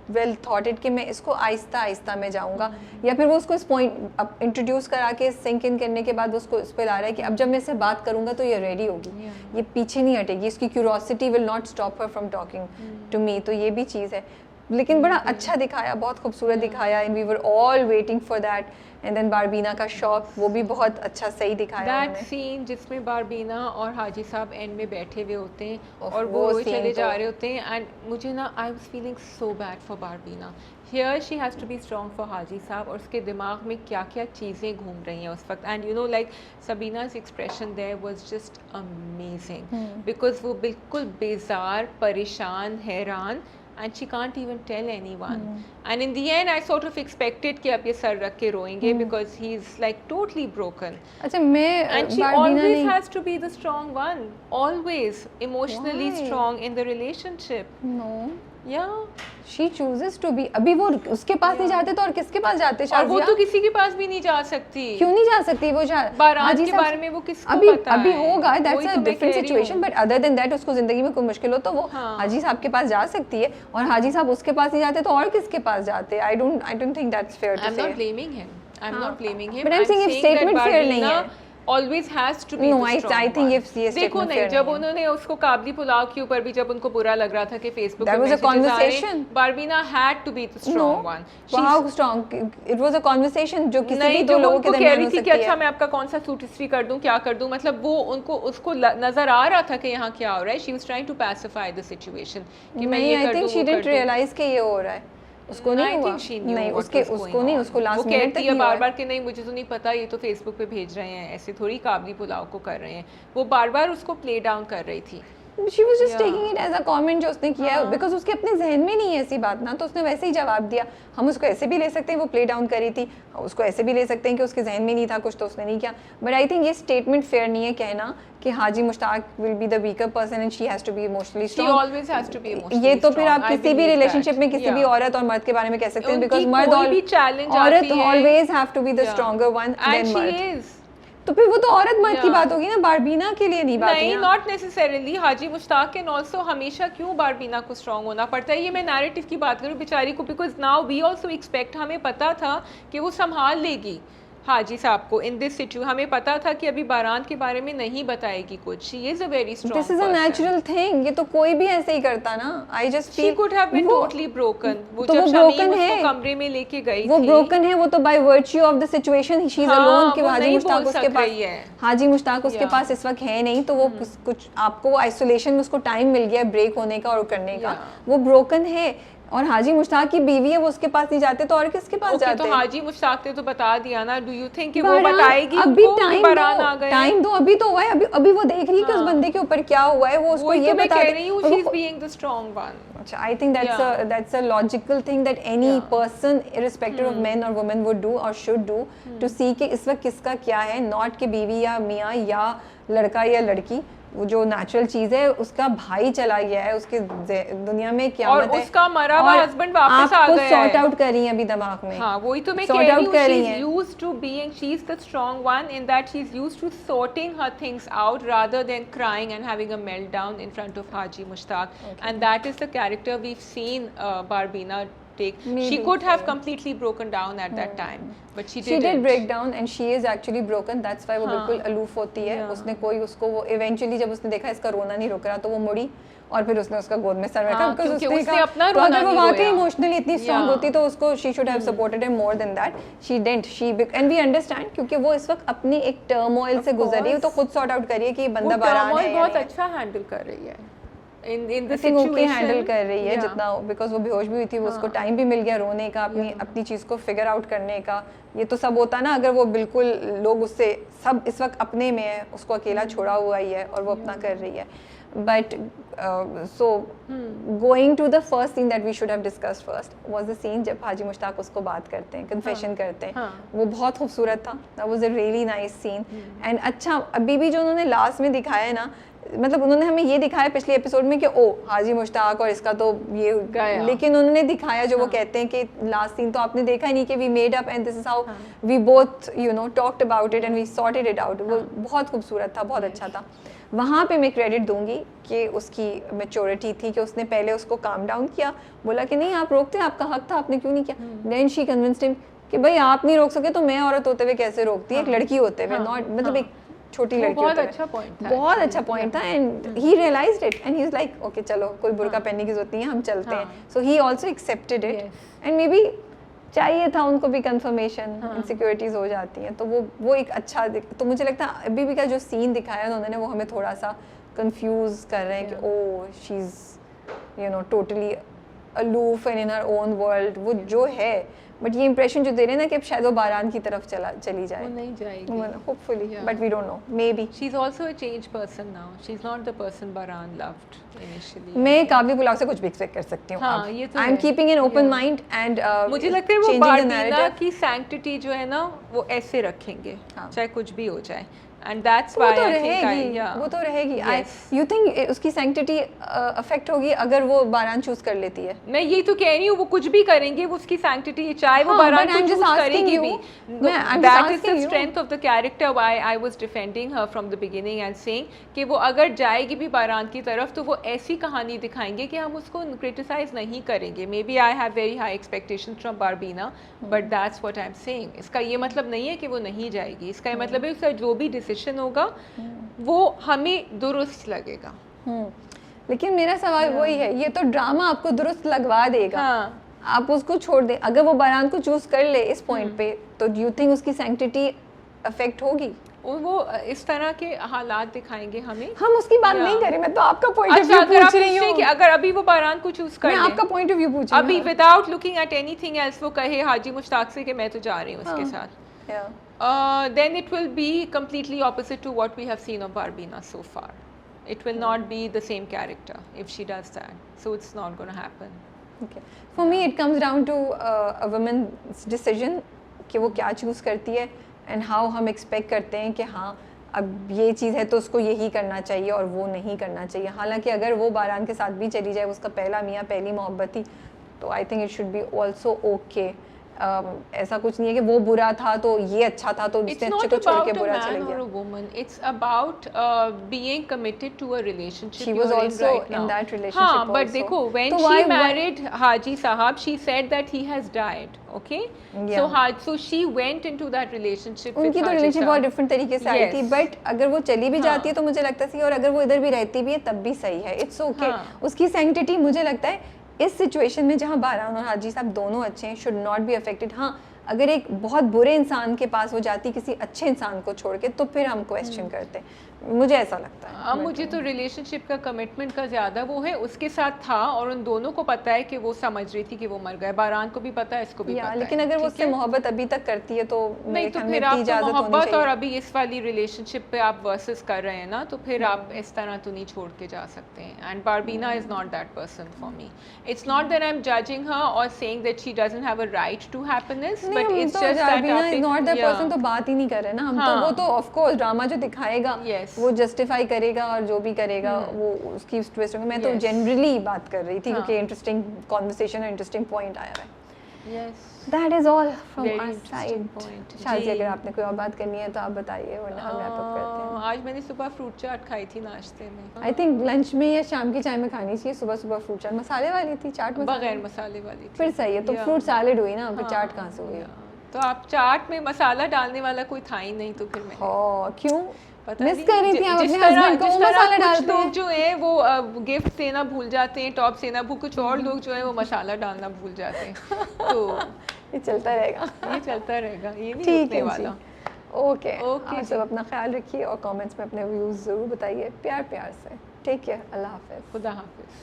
well thought it कि मैं इसको आहिस्ता आहिस्ता में जाऊंगा, या फिर वो उसको इस पॉइंट अब इंट्रोड्यूस करा के सिंक इन करने के बाद उसको इस पे ला रहा है कि अब जब मैं इससे बात करूंगा तो ये रेडी होगी, ये पीछे नहीं हटेगी, इसकी curiosity will not stop her from talking to me. तो ये भी चीज़ है, लेकिन बड़ा अच्छा दिखाया, बहुत खूबसूरत दिखाया, and we were all waiting for that. And then Barbina का शॉक, वो भी बहुत अच्छा सही दिखाया दैट उन्होंने। सीन जिसमें बारबीना और हाजी साहब एंड में बैठे हुए होते हैं और वो वो scene चले जा तो- रहे होते हैं, एंड मुझे ना I was feeling so bad for Barbina. Here she has to be strong for Haji Sahab, और उसके दिमाग में क्या क्या चीज़ें घूम रही हैं उस वक्त, and you know like Sabina's expression there was just amazing, because वो बिल्कुल बेजार, परेशान, हैरान, and she can't even tell anyone. And in the end I sort of expected कि अब ये सर रख के रोएंगे because he's like totally broken. अच्छा मैं And she always has to be the strong one, always emotionally strong in the relationship. No. Yeah. She chooses to be. अभी वो उसके पास नहीं जाते तो और किसके पास जाते शाजिया? और वो तो किसी के पास भी नहीं जा सकती. क्यों नहीं जा सकती वो? बारात के बारे में वो किसको पता है? अभी होगा, that's a different situation, but other than that उसको जिंदगी में कोई मुश्किल हो तो वो हाजी साहब के पास जा सकती है, और हाजी साहब उसके पास नहीं जाते तो और किसके पास जाते? I don't think that's fair to say. I'm not blaming him. I'm not blaming him. But I'm saying if statement fair नहीं है. Always has to be no, the strong I think one. if ये देखो नहीं, जब उन्होंने उसको काबली पुलाव के ऊपर भी जब उनको बुरा लग रहा था कि Facebook That was a conversation. बारबीना had to be the strong one. How strong? It was a conversation जो किसी भी दो लोगों के दरमियान हो सकती है. कि अच्छा मैं आपका कौन सा सूट इस्त्री कर दूं, क्या कर दूं, मतलब वो उनको उसको नजर आ रहा था कि यहाँ क्या हो रहा है. She was trying to pacify the situation कि मैं ये कर दूं, I think she didn't realize कि ये हो रहा है. उसको नहीं हुआ. नहीं उसको नहीं, उसको लास्ट मिनट तक नहीं बार-बार कि नहीं मुझे तो नहीं पता, ये तो फेसबुक पे भेज रहे हैं, ऐसे थोड़ी काबली पुलाव को कर रहे हैं. वो बार-बार उसको प्ले डाउन कर रही थी. She was just taking it as a comment जो उसने किया, because उसके अपने जहन में नहीं है ऐसी बात ना, तो उसने वैसे ही जवाब दिया. हम उसको ऐसे भी ले सकते हैं वो प्ले डाउन करी थी, उसको ऐसे भी ले सकते हैं कि उसके जहन में नहीं था कुछ तो उसने नहीं किया. बट आई थिंक ये स्टेटमेंट फेयर नहीं है कहना कि Haji Mushtaq will be the weaker person and she has to be emotionally strong. She always has to be emotionally ये तो फिर आप किसी भी रिलेशनशिप में किसी भी औरत और मर्द के बारे में कह सकते हैं, बिकॉज मर्द और औरत always have to be the stronger one than मर्द. तो फिर वो तो औरत मर्द की बात होगी ना, बारबीना के लिए नहीं बात. नहीं, not necessarily. Haji Mushtaq can also हमेशा क्यों बारबीना को स्ट्रांग होना पड़ता है? ये मैं नैरेटिव की बात करूँ बेचारी को, because now we also expect, हमें पता था कि वो संभाल लेगी हाजी साहब को इन दिस सिचुएशन. हमें पता था कि अभी बारात के बारे में नहीं बताएगी कुछ. She is a very strong. This is a natural thing. ये तो कोई भी ऐसे ही करता ना. I just feel she could have been totally broken. वो तो जब वो ब्रोकन है, उसको कमरे में लेके गई थी, वो ब्रोकन है. वो तो by virtue of the situation she is alone कि हाजी मुश्ताक उसके पास, हाजी मुश्ताक उसके पास इस वक्त है नहीं, तो वो कुछ आपको वो आइसोलेशन में उसको टाइम मिल गया ब्रेक होने का और करने का. वो ब्रोकन है. और हाजी मुश्ताक की बीवी है, वो उसके पास नहीं जाते तो और किसके पास जाते? तो हाजी मुश्ताक ने तो बता दिया ना. डू यू थिंक कि वो बताएगी? अभी टाइम दो, अभी तो हुआ है. अभी वो देख रही है कि उस बंदे के ऊपर क्या हुआ है, वो उसको ये बता रही है. She is being the strong one. I think that's a logical thing that any person irrespective of men or women would do or should do to see कि इस वक्त किसका क्या है, not कि बीवी या मियाँ या लड़का या लड़की. वो जो नेचुरल चीज है, उसका भाई चला गया है, उसके दुनिया में क्या और उसका मरा हुआ हस्बैंड वापस आ गया है. सॉर्ट आउट कर रही है अभी दिमाग में. हाँ, वही तो मैं कह रही हूँ. She is used to being, she is the strong one in that she is used to sorting her things out rather than crying and having a meltdown in front of Haji Mushtaq. And that is the character we have seen Barbina take. She could have completely broken down at that time, but she didn't. She did break down and she is actually broken. That's why वो बिल्कुल अलूफ होती है. उसने कोई उसको वो eventually जब उसने देखा इसका रोना नहीं रुक रहा तो वो मुड़ी और फिर उसने उसका गोद में सर रखा, क्योंकि उसने अपना रोना नहीं रोया. अगर वो वाकई इमोशनली इतनी स्ट्रांग होती तो उसको she should have supported him more than that. She didn't. And we understand क्योंकि वो इस वक्त अपनी एक टर्मोइल से गुजर रही है, तो खुद सॉर्ट आउट करिए कि ये बंदा बारान है. बहुत अच्छा हैंडल कर रही है. in the situation हैंडल कर रही है जितना, बिकॉज वो बेहोश भी हुई थी. वो उसको टाइम भी मिल गया रोने का, अपनी चीज़ को फिगर आउट करने का. ये तो सब होता ना अगर वो बिल्कुल लोग उससे सब इस वक्त अपने में है, उसको अकेला छोड़ा हुआ ही है और वो अपना कर रही है. But so going to the first scene that we should have discussed first was the scene जब हाजी मुश्ताक उसको बात करते हैं, कन्फेशन करते हैं. वो बहुत खूबसूरत था. That was a really nice scene. And अच्छा अभी भी जो उन्होंने लास्ट में दिखाया है ना, मतलब उन्होंने हमें ये दिखाया पिछले एपिसोड में कि ओ हाजी मुश्ताक और इसका तो ये गया, लेकिन उन्होंने दिखाया जो वो कहते हैं कि लास्ट सीन तो आपने देखा ही नहीं कि we made up and this is how we both you know talked about it and we sorted it out. वो बहुत खूबसूरत था, बहुत अच्छा था. वहाँ पे मैं क्रेडिट दूंगी कि उसकी मैच्योरिटी थी कि उसने पहले उसको काम डाउन किया, बोला कि नहीं आप रोकते, आपका हक था, आपने क्यों नहीं किया. देन शी कन्विंस्ड हिम कि भाई आप नहीं रोक सके तो मैं औरत होते हुए कैसे रोकती, एक लड़की होते हुए, नॉट मतलब एक छोटी लड़की. बहुत अच्छा पॉइंट था, बहुत अच्छा पॉइंट था. And he realized it and he is like okay चलो कोई बुर्का पहनने की जरूरत नहीं है, हम चलते हैं. So he also accepted it. And maybe चाहिए था उनको भी कंफर्मेशन. इनसिक्योरिटीज हो जाती हैं तो वो एक अच्छा. तो मुझे लगता है अभी भी का जो सीन दिखाया उन्होंने वो हमें थोड़ा सा कंफ्यूज कर रहे हैं कि oh she is you know totally aloof and in her own world, वो जो है, बट ये इंप्रेशन जो दे रहे हैं ना कि अब शायद वो बारान की तरफ चली जाए, वो नहीं जाएगी, hopefully, but we don't know, maybe. She is also a change person now, she is not the person Baran loved initially. मैं काव्य बुलाव से कुछ भी एक्सपेक्ट कर सकती हूँ। हाँ, ये तो I am keeping an open mind and मुझे लगता है वो बारबीना की सैंक्टिटी जो है ना वो ऐसे रखेंगे, चाहे कुछ भी हो जाए, and that's why I think वो तो रहेगी। you think उसकी sanctity affect होगी अगर वो बारान चूज कर लेती है? मैं यही तो कह रही हूँ, वो कुछ भी करेंगे, वो उसकी sanctity चाहे वो बारान को चूज करेगी भी। That is the strength of the character why I was defending her from the beginning and saying कि वो अगर जाएगी भी बारान की तरफ तो वो ऐसी कहानी दिखाएंगे कि हम उसको criticize नहीं करेंगे। Maybe I have very high expectations from Barbina, but that's what I'm saying। इसका ये मतलब नहीं है कि वो नहीं जाएगी, इसका ये मतलब है उसका जो भी डिसीजन होगा वो हमें दुरुस्त लगेगा। लेकिन मेरा सवाल वही है, ये तो ड्रामा आपको दुरुस्त लगवा देगा। आप उसको छोड़ दें, अगर वो बारान को चूज कर ले इस पॉइंट पे, तो डू यू थिंक उसकी सैंक्टिटी अफेक्ट होगी? वो इस तरह के हालात दिखाएंगे हमें। हम उसकी बात नहीं करें, मैं तो आपका पॉइंट ऑफ व्यू पूछ रही हूँ कि अगर अभी वो बारान को चूज कर ले, मैं आपका पॉइंट ऑफ व्यू पूछ रही हूँ अभी without looking at anything else, वो कहे हाजी मुश्ताक से कि मैं तो जा रही हूँ उसके साथ, then it will be completely opposite to what we have seen of Barbina so far. It will not be the same character if she does that. So it's not going to happen. Okay. For me, it comes down to a woman's decision कि वो क्या choose करती है and how हम expect करते हैं कि हाँ अब ये चीज़ है तो उसको यही करना चाहिए और वो नहीं करना चाहिए। हालांकि अगर वो बारान के साथ भी चली जाए, उसका पहला मियाँ पहली मोहब्बत थी, तो I think it should be also okay. ऐसा कुछ नहीं है कि वो बुरा था तो ये अच्छा था तो उसने अच्छे को छोड़ के बुरा चले गया। It's about being committed to a relationship. She was also in that relationship. हाँ, but देखो, when she married Haji Sahab, she said that he has died. Okay, so she went into that relationship. उनकी तो relationship बहुत different तरीके से आई थी, but अगर वो चली भी जाती है तो मुझे लगता है, और अगर वो इधर भी रहती भी है तब भी सही है, it's okay। उसकी sanctity मुझे लगता है इस सिचुएशन में जहाँ बारान और हाजी साहब दोनों अच्छे हैं, शुड नॉट बी अफेक्टेड। हाँ, अगर एक बहुत बुरे इंसान के पास वो जाती किसी अच्छे इंसान को छोड़ के, तो फिर हम क्वेश्चन करते हैं, मुझे ऐसा लगता है। अब मुझे तो रिलेशनशिप का कमिटमेंट का ज़्यादा वो है, उसके साथ था और उन दोनों को पता है कि वो समझ रही थी कि वो मर गए, बारान को भी पता है, इसको भी पता है। लेकिन अगर वो उससे मोहब्बत अभी तक करती है तो नहीं, तो फिर आप तो मोहब्बत और अभी इस वाली रिलेशनशिप पे आप वर्सेस कर रहे हैं ना, तो फिर आप इस तरह तो नहीं छोड़ के जा सकते हैं। And Barbina is not that person for me. It's not that I am judging her और saying that she doesn't have a right to happiness, but it's just that Barbina is not that person, तो बात ही नहीं कर रहे ना हम, तो वो तो ऑफ कोर्स ड्रामा जो दिखाएगा वो जस्टिफाई करेगा और जो भी करेगा वो उसकी ट्विस्ट होगी। मैं तो जनरली बात कर रही थी क्योंकि इंटरेस्टिंग कॉन्वर्सेशन और इंटरेस्टिंग पॉइंट आया है। That is all from our side. शादी, अगर आपने कोई और बात करनी है तो आप बताइए, वरना हम रैप अप करते हैं। आज मैंने सुबह फ्रूट चाट खाई थी नाश्ते में। आई थिंक लंच में या शाम की चाय में खानी चाहिए। सुबह सुबह फ्रूट चाट मसाले वाली थी, चाट बगैर मसाले वाली थी। फिर सही है, तो फ्रूट सैलेड हुई ना, फिर चाट कहाँ से हुई? तो आप चाट में मसाला डालने वाला कोई था ही नहीं, तो फिर मैं क्यों मिस कर रही थी आप अपने हस्बैंड को? मसाला डालते हैं, लोग जो हैं वो गिफ्ट देना भूल जाते हैं, टॉप देना भूल, कुछ और लोग जो है वो मसाला डालना भूल जाते हैं। तो ये चलता रहेगा, ये नहीं रुकने वाला। ओके, आप सब अपना ख्याल रखिए और कमेंट्स में अपने व्यूज जरूर बताइए, प्यार प्यार से। टेक केयर, अल्लाह हाफिज़, खुदा हाफिज़।